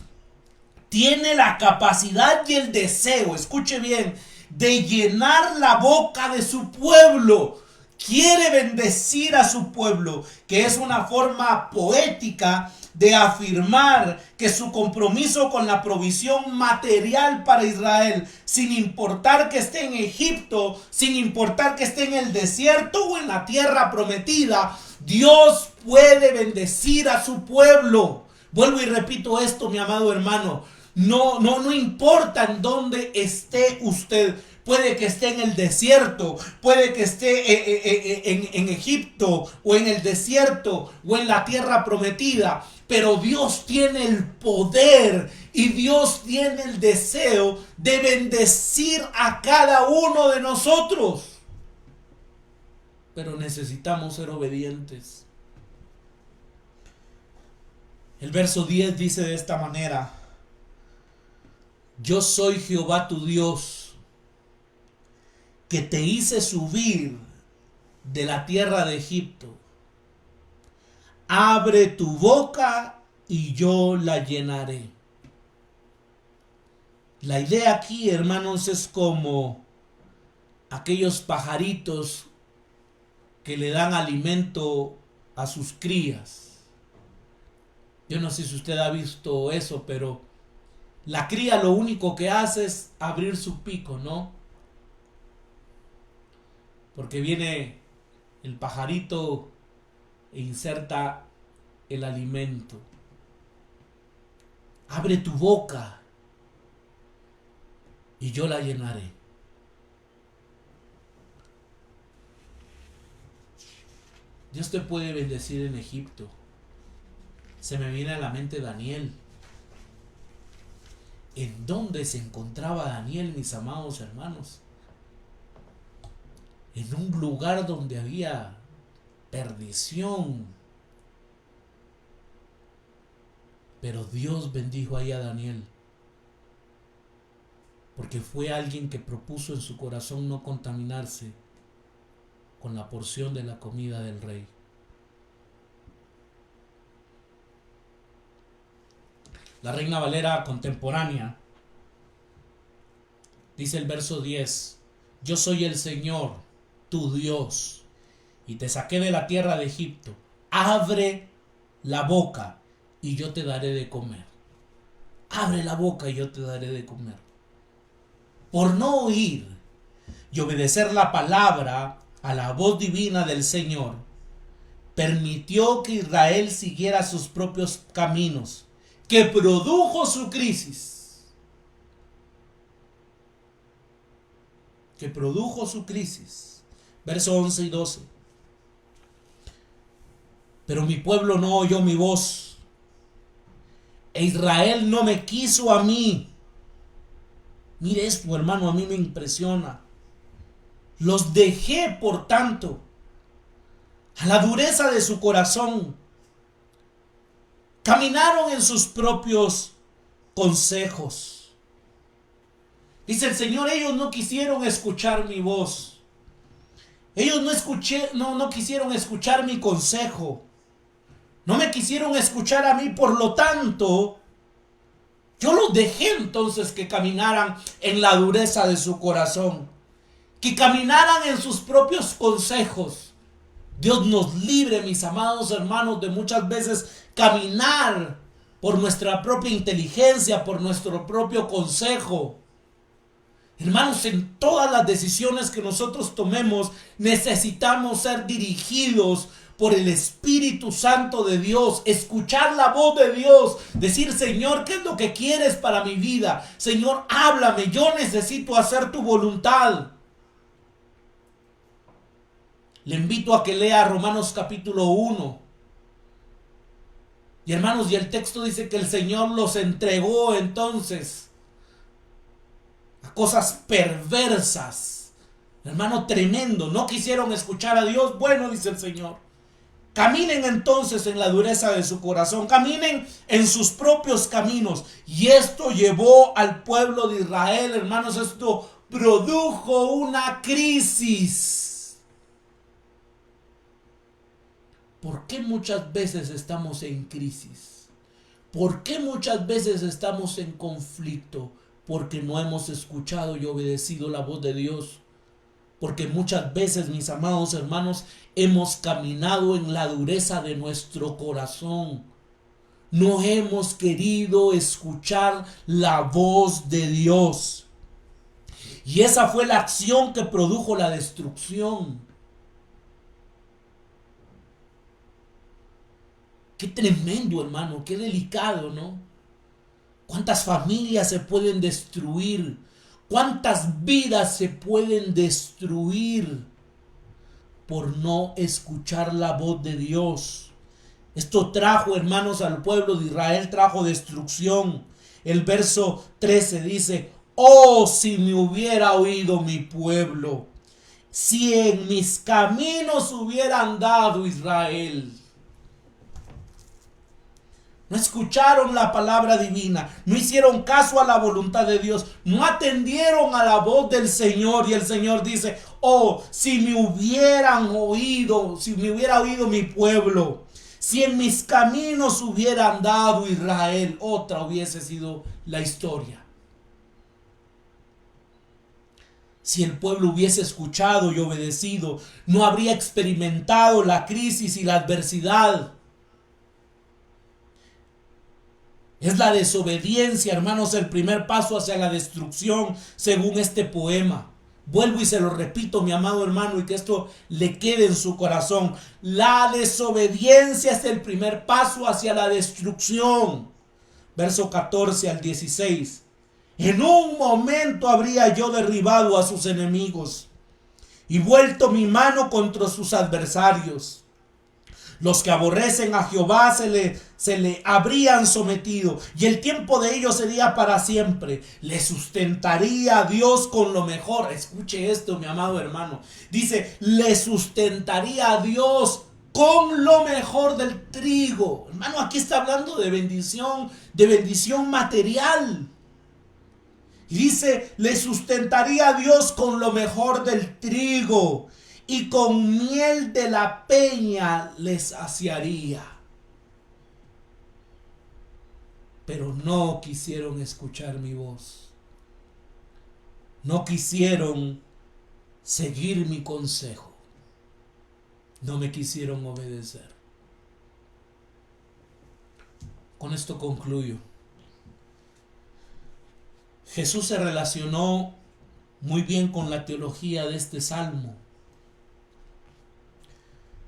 tiene la capacidad y el deseo, escuche bien, de llenar la boca de su pueblo. Quiere bendecir a su pueblo, que es una forma poética de afirmar que su compromiso con la provisión material para Israel, sin importar que esté en Egipto, sin importar que esté en el desierto o en la tierra prometida, Dios puede bendecir a su pueblo. Vuelvo y repito esto, mi amado hermano. No importa en dónde esté usted. Puede que esté en el desierto, puede que esté en Egipto o en el desierto o en la tierra prometida. Pero Dios tiene el poder y Dios tiene el deseo de bendecir a cada uno de nosotros. Pero necesitamos ser obedientes. El verso 10 dice de esta manera: yo soy Jehová tu Dios, que te hice subir de la tierra de Egipto. Abre tu boca y yo la llenaré. La idea aquí, hermanos, es como aquellos pajaritos que le dan alimento a sus crías. Yo no sé si usted ha visto eso, pero la cría lo único que hace es abrir su pico, ¿no? Porque viene el pajarito e inserta el alimento. Abre tu boca y yo la llenaré. Dios te puede bendecir en Egipto. Se me viene a la mente Daniel. ¿En dónde se encontraba Daniel, mis amados hermanos? En un lugar donde había perdición. Pero Dios bendijo ahí a Daniel, porque fue alguien que propuso en su corazón no contaminarse con la porción de la comida del rey. La Reina Valera contemporánea dice el verso 10: yo soy el Señor, tu Dios, y te saqué de la tierra de Egipto. Abre la boca y yo te daré de comer. Abre la boca y yo te daré de comer. Por no oír y obedecer la palabra a la voz divina del Señor, permitió que Israel siguiera sus propios caminos, que produjo su crisis. Que produjo su crisis. Verso 11 y 12. Pero mi pueblo no oyó mi voz, e Israel no me quiso a mí. Mire esto, hermano, a mí me impresiona. Los dejé, por tanto, a la dureza de su corazón. Caminaron en sus propios consejos. Dice el Señor: ellos no quisieron escuchar mi voz. Ellos no quisieron escuchar mi consejo. No me quisieron escuchar a mí, por lo tanto, yo los dejé entonces que caminaran en la dureza de su corazón, que caminaran en sus propios consejos. Dios nos libre, mis amados hermanos, de muchas veces caminar por nuestra propia inteligencia, por nuestro propio consejo. Hermanos, en todas las decisiones que nosotros tomemos, necesitamos ser dirigidos por el Espíritu Santo de Dios, escuchar la voz de Dios, decir: Señor, ¿qué es lo que quieres para mi vida? Señor, háblame, yo necesito hacer tu voluntad. Le invito a que lea Romanos capítulo 1. Y hermanos, y el texto dice que el Señor los entregó entonces a cosas perversas. Hermano, tremendo. No quisieron escuchar a Dios. Bueno, dice el Señor, caminen entonces en la dureza de su corazón, caminen en sus propios caminos. Y esto llevó al pueblo de Israel, hermanos, esto produjo una crisis. ¿Por qué muchas veces estamos en crisis? ¿Por qué muchas veces estamos en conflicto? Porque no hemos escuchado y obedecido la voz de Dios. Porque muchas veces, mis amados hermanos, hemos caminado en la dureza de nuestro corazón. No hemos querido escuchar la voz de Dios. Y esa fue la acción que produjo la destrucción. Qué tremendo, hermano, qué delicado, ¿no? ¿Cuántas familias se pueden destruir? ¿Cuántas vidas se pueden destruir por no escuchar la voz de Dios? Esto trajo, hermanos, al pueblo de Israel, trajo destrucción. El verso 13 dice: oh, si me hubiera oído mi pueblo, si en mis caminos hubiera andado Israel. No escucharon la palabra divina, no hicieron caso a la voluntad de Dios, no atendieron a la voz del Señor. Y el Señor dice: oh, si me hubieran oído, si me hubiera oído mi pueblo, si en mis caminos hubiera andado Israel. Otra hubiese sido la historia. Si el pueblo hubiese escuchado y obedecido, no habría experimentado la crisis y la adversidad. Es la desobediencia, hermanos, el primer paso hacia la destrucción, según este poema. Vuelvo y se lo repito, mi amado hermano, y que esto le quede en su corazón. La desobediencia es el primer paso hacia la destrucción. Verso 14 al 16. En un momento habría yo derribado a sus enemigos y vuelto mi mano contra sus adversarios. Los que aborrecen a Jehová se le habrían sometido, y el tiempo de ellos sería para siempre. Le sustentaría a Dios con lo mejor. Escuche esto, mi amado hermano. Dice: le sustentaría a Dios con lo mejor del trigo. Hermano, aquí está hablando de bendición material. Y dice: le sustentaría a Dios con lo mejor del trigo, y con miel de la peña les saciaría. Pero no quisieron escuchar mi voz. No quisieron seguir mi consejo. No me quisieron obedecer. Con esto concluyo. Jesús se relacionó muy bien con la teología de este salmo,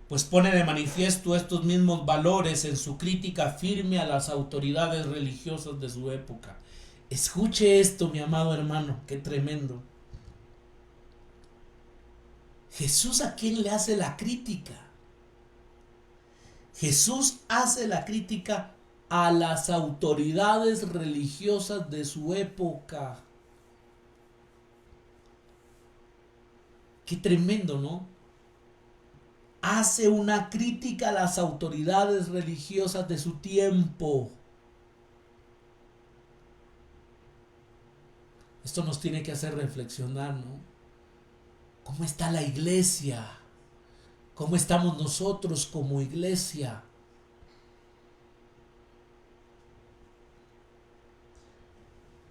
pues pone de manifiesto estos mismos valores en su crítica firme a las autoridades religiosas de su época. Escuche esto, mi amado hermano, qué tremendo. Jesús, ¿a quién le hace la crítica? Jesús hace la crítica a las autoridades religiosas de su época. Qué tremendo, ¿no? Hace una crítica a las autoridades religiosas de su tiempo. Esto nos tiene que hacer reflexionar, ¿no? ¿Cómo está la iglesia? ¿Cómo estamos nosotros como iglesia?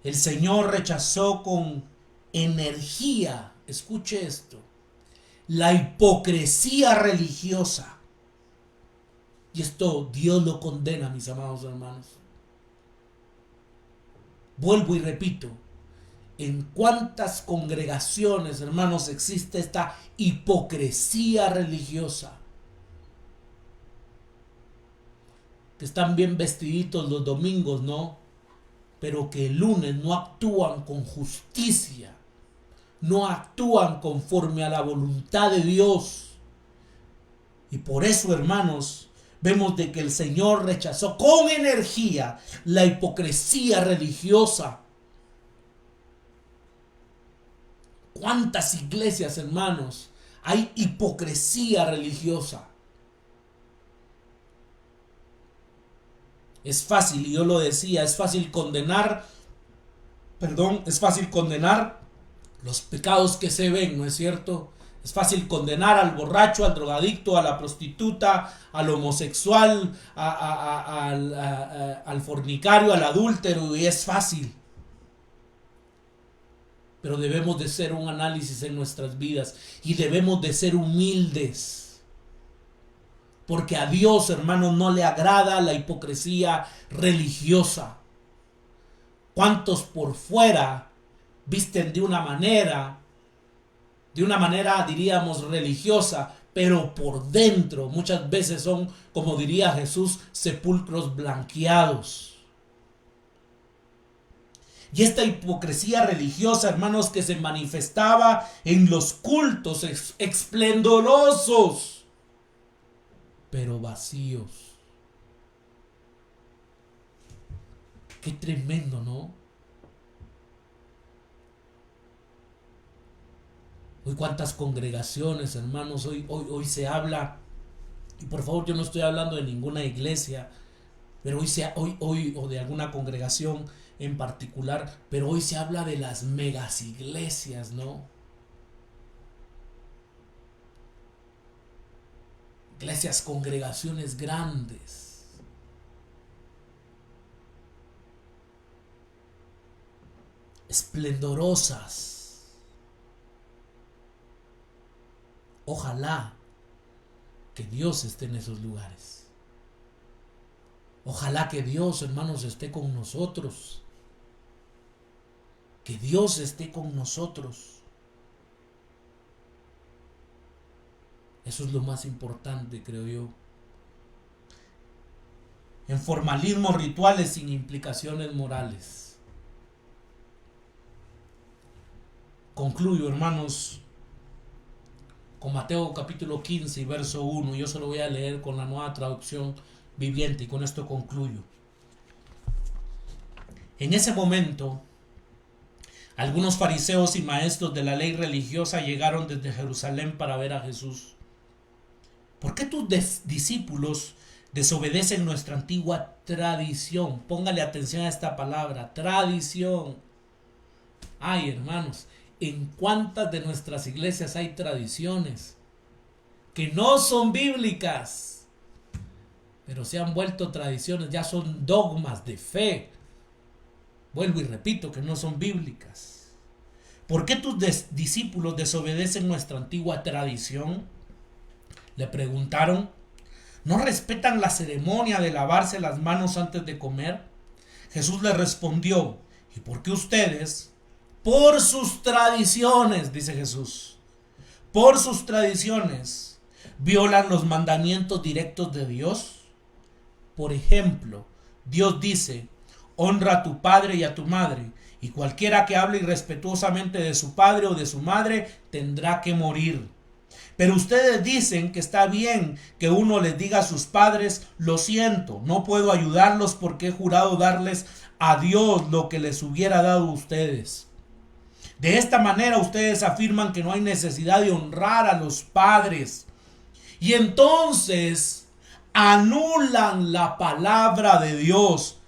El Señor rechazó con energía, escuche esto, la hipocresía religiosa. Y esto Dios lo condena, mis amados hermanos. Vuelvo y repito, ¿en cuántas congregaciones, hermanos, existe esta hipocresía religiosa? Que están bien vestiditos los domingos, ¿no? Pero que el lunes no actúan con justicia, no actúan conforme a la voluntad de Dios. Y por eso, hermanos, vemos de que el Señor rechazó con energía la hipocresía religiosa. ¿Cuántas iglesias, hermanos, hay hipocresía religiosa? Es fácil, y yo lo decía, es fácil condenar los pecados que se ven, ¿no es cierto? Es fácil condenar al borracho, al drogadicto, a la prostituta, al homosexual, al fornicario, al adúltero, y es fácil. Pero debemos de hacer un análisis en nuestras vidas y debemos de ser humildes. Porque a Dios, hermanos, no le agrada la hipocresía religiosa. ¿Cuántos por fuera visten de una manera diríamos religiosa, pero por dentro muchas veces son, como diría Jesús, sepulcros blanqueados. Y esta hipocresía religiosa, hermanos, que se manifestaba en los cultos esplendorosos, pero vacíos. Qué tremendo, ¿no? Hoy cuántas congregaciones, hermanos, hoy se habla, y por favor yo no estoy hablando de ninguna iglesia, pero hoy o de alguna congregación en particular, pero hoy se habla de las megas iglesias, ¿no? Iglesias, congregaciones grandes. Esplendorosas. Ojalá que Dios esté en esos lugares. Ojalá que Dios, hermanos, esté con nosotros. Que Dios esté con nosotros. Eso es lo más importante, creo yo. En formalismos rituales sin implicaciones morales. Concluyo, hermanos, con Mateo capítulo 15 y verso 1. Yo se lo voy a leer con la Nueva Traducción Viviente y con esto concluyo. En ese momento, algunos fariseos y maestros de la ley religiosa llegaron desde Jerusalén para ver a Jesús. ¿Por qué tus discípulos desobedecen nuestra antigua tradición? Póngale atención a esta palabra, tradición. Ay, hermanos, ¿en cuántas de nuestras iglesias hay tradiciones que no son bíblicas, pero se han vuelto tradiciones, ya son dogmas de fe? Vuelvo y repito, que no son bíblicas. ¿Por qué tus discípulos desobedecen nuestra antigua tradición? Le preguntaron. ¿No respetan la ceremonia de lavarse las manos antes de comer? Jesús les respondió, ¿y por qué ustedes? Por sus tradiciones, dice Jesús, por sus tradiciones, violan los mandamientos directos de Dios. Por ejemplo, Dios dice, honra a tu padre y a tu madre, y cualquiera que hable irrespetuosamente de su padre o de su madre tendrá que morir. Pero ustedes dicen que está bien que uno les diga a sus padres, lo siento, no puedo ayudarlos porque he jurado darles a Dios lo que les hubiera dado a ustedes. De esta manera ustedes afirman que no hay necesidad de honrar a los padres. Y entonces anulan la palabra de Dios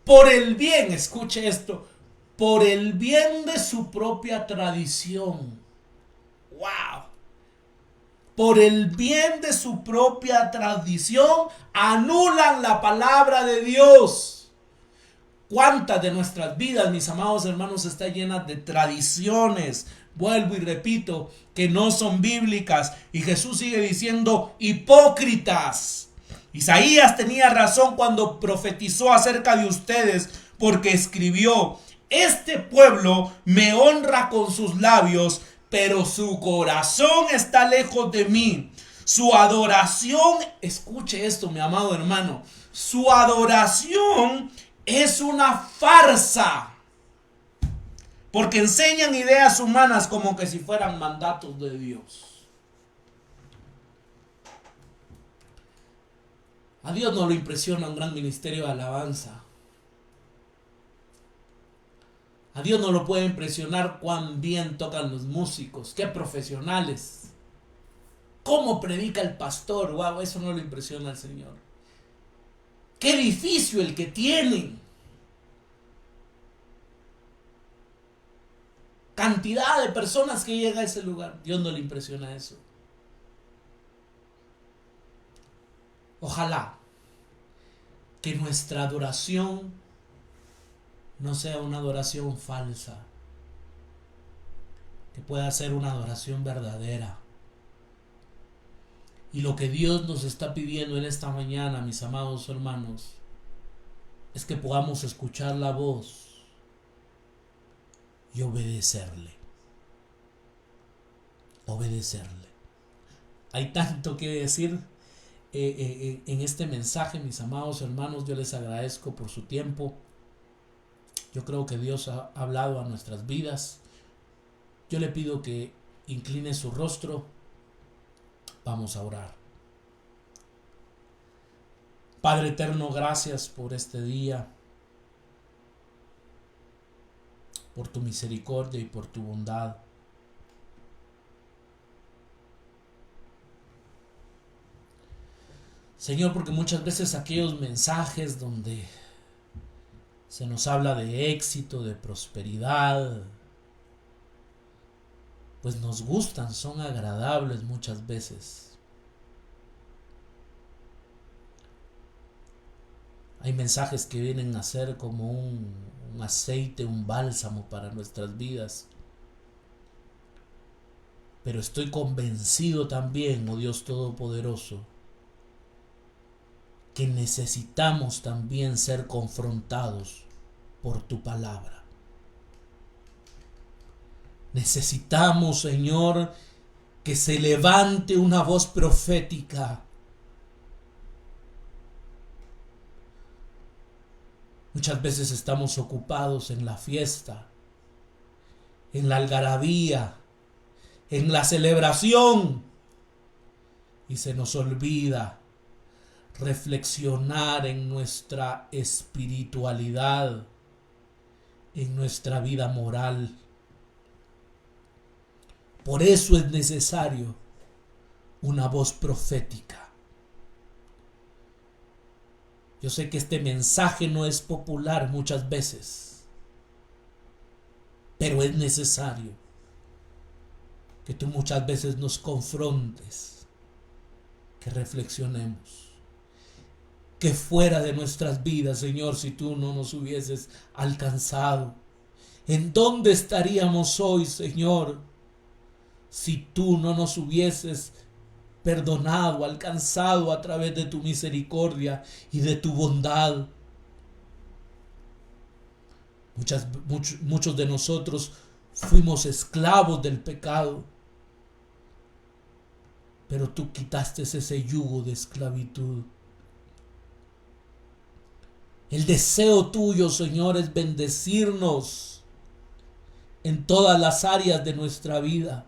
por el bien, escuche esto, por el bien de su propia tradición. ¡Wow! Por el bien de su propia tradición, anulan la palabra de Dios. ¿Cuántas de nuestras vidas, mis amados hermanos, están llenas de tradiciones? Vuelvo y repito, que no son bíblicas. Y Jesús sigue diciendo, hipócritas. Isaías tenía razón cuando profetizó acerca de ustedes, porque escribió, este pueblo me honra con sus labios, pero su corazón está lejos de mí. Su adoración, escuche esto, mi amado hermano, su adoración es una farsa, porque enseñan ideas humanas como que si fueran mandatos de Dios. A Dios no lo impresiona un gran ministerio de alabanza. A Dios no lo puede impresionar cuán bien tocan los músicos, qué profesionales, cómo predica el pastor. Wow, eso no lo impresiona al Señor. Qué edificio el que tienen. Cantidad de personas que llega a ese lugar. Dios no le impresiona eso. Ojalá que nuestra adoración no sea una adoración falsa, que pueda ser una adoración verdadera. Y lo que Dios nos está pidiendo en esta mañana, mis amados hermanos, es que podamos escuchar la voz y obedecerle. Obedecerle. hay tanto que decir en este mensaje, mis amados hermanos. Yo les agradezco por su tiempo. Yo creo que Dios ha hablado a nuestras vidas. Yo le pido que incline su rostro. Vamos a orar. Padre eterno, gracias por este día, por tu misericordia y por tu bondad. Señor, porque muchas veces aquellos mensajes donde se nos habla de éxito, de prosperidad, pues nos gustan, son agradables muchas veces. Hay mensajes que vienen a ser como un aceite, un bálsamo para nuestras vidas. Pero estoy convencido también, oh Dios Todopoderoso, que necesitamos también ser confrontados por tu palabra. Necesitamos, Señor, que se levante una voz profética. Muchas veces estamos ocupados en la fiesta, en la algarabía, en la celebración, y se nos olvida reflexionar en nuestra espiritualidad, en nuestra vida moral. Por eso es necesario una voz profética. Yo sé que este mensaje no es popular muchas veces, pero es necesario que tú muchas veces nos confrontes, que reflexionemos, que fuera de nuestras vidas, Señor, si tú no nos hubieses alcanzado, ¿en dónde estaríamos hoy, Señor, si tú no nos hubieses perdonado, alcanzado a través de tu misericordia y de tu bondad? Muchos de nosotros fuimos esclavos del pecado, pero tú quitaste ese yugo de esclavitud. El deseo tuyo, Señor, es bendecirnos en todas las áreas de nuestra vida.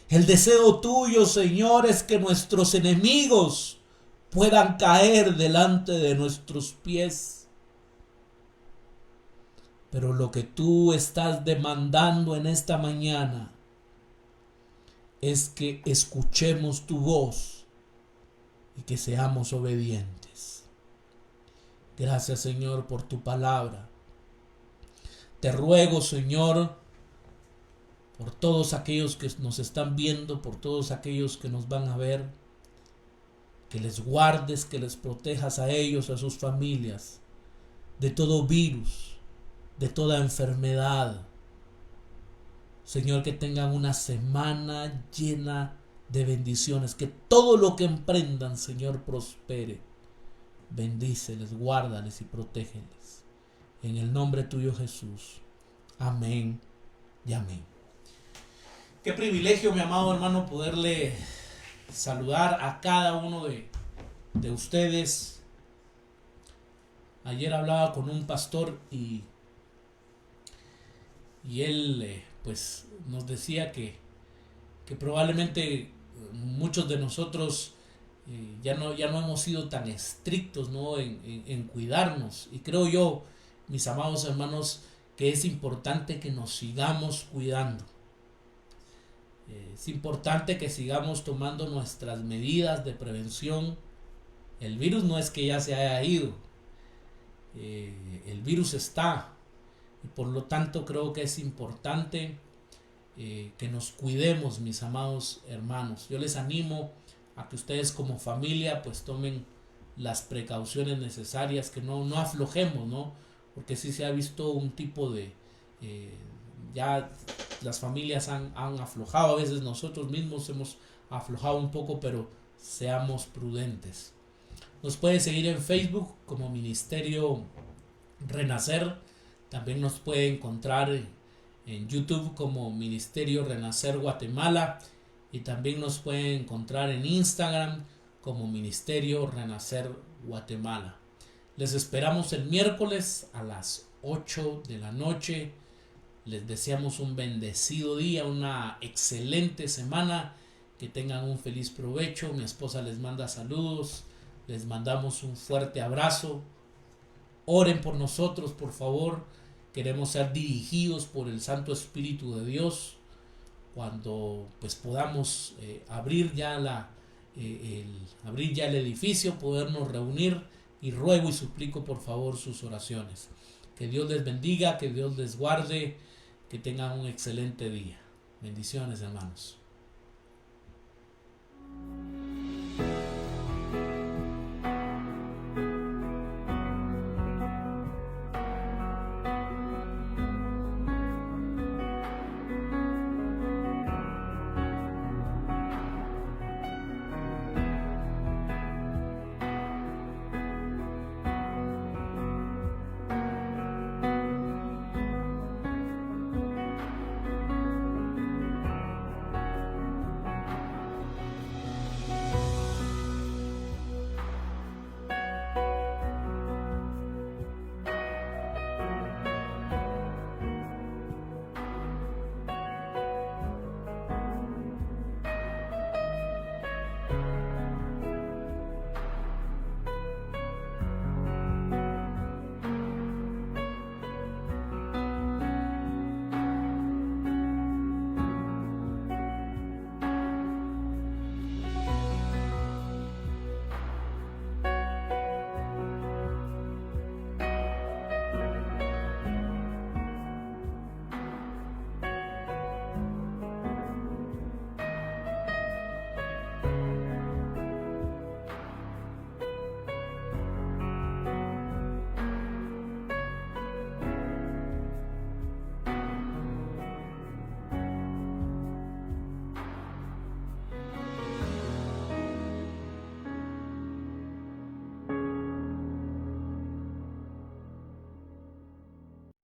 El deseo tuyo, Señor, es que nuestros enemigos puedan caer delante de nuestros pies. Pero lo que tú estás demandando en esta mañana es que escuchemos tu voz y que seamos obedientes. Gracias, Señor, por tu palabra. Te ruego, Señor, por todos aquellos que nos están viendo, por todos aquellos que nos van a ver, que les guardes, que les protejas a ellos, a sus familias, de todo virus, de toda enfermedad. Señor, que tengan una semana llena de bendiciones, que todo lo que emprendan, Señor, prospere. Bendíceles, guárdales y protégeles. En el nombre tuyo, Jesús. Amén y amén. Qué privilegio, mi amado hermano, poderle saludar a cada uno de ustedes. Ayer hablaba con un pastor y él pues nos decía que probablemente muchos de nosotros ya no hemos sido tan estrictos, ¿no?, en cuidarnos. Y creo yo, mis amados hermanos, que es importante que nos sigamos cuidando. Es importante que sigamos tomando nuestras medidas de prevención. El virus no es que ya se haya ido. El virus está. Y por lo tanto creo que es importante que nos cuidemos, mis amados hermanos. Yo les animo a que ustedes como familia pues tomen las precauciones necesarias, que no aflojemos, ¿no? Porque sí se ha visto un tipo de... ya las familias han aflojado, a veces nosotros mismos hemos aflojado un poco, pero seamos prudentes. Nos puede seguir en Facebook como Ministerio Renacer. También nos puede encontrar en YouTube como Ministerio Renacer Guatemala. y también nos pueden encontrar en Instagram como Ministerio Renacer Guatemala. Les esperamos el miércoles a las 8 de la noche. Les deseamos un bendecido día, una excelente semana, que tengan un feliz provecho. Mi esposa les manda saludos, les mandamos un fuerte abrazo. Oren por nosotros, por favor. Queremos ser dirigidos por el Santo Espíritu de Dios. Cuando pues podamos abrir ya el edificio, podernos reunir, y ruego y suplico por favor sus oraciones. Que Dios les bendiga, que Dios les guarde, que tengan un excelente día. Bendiciones, hermanos.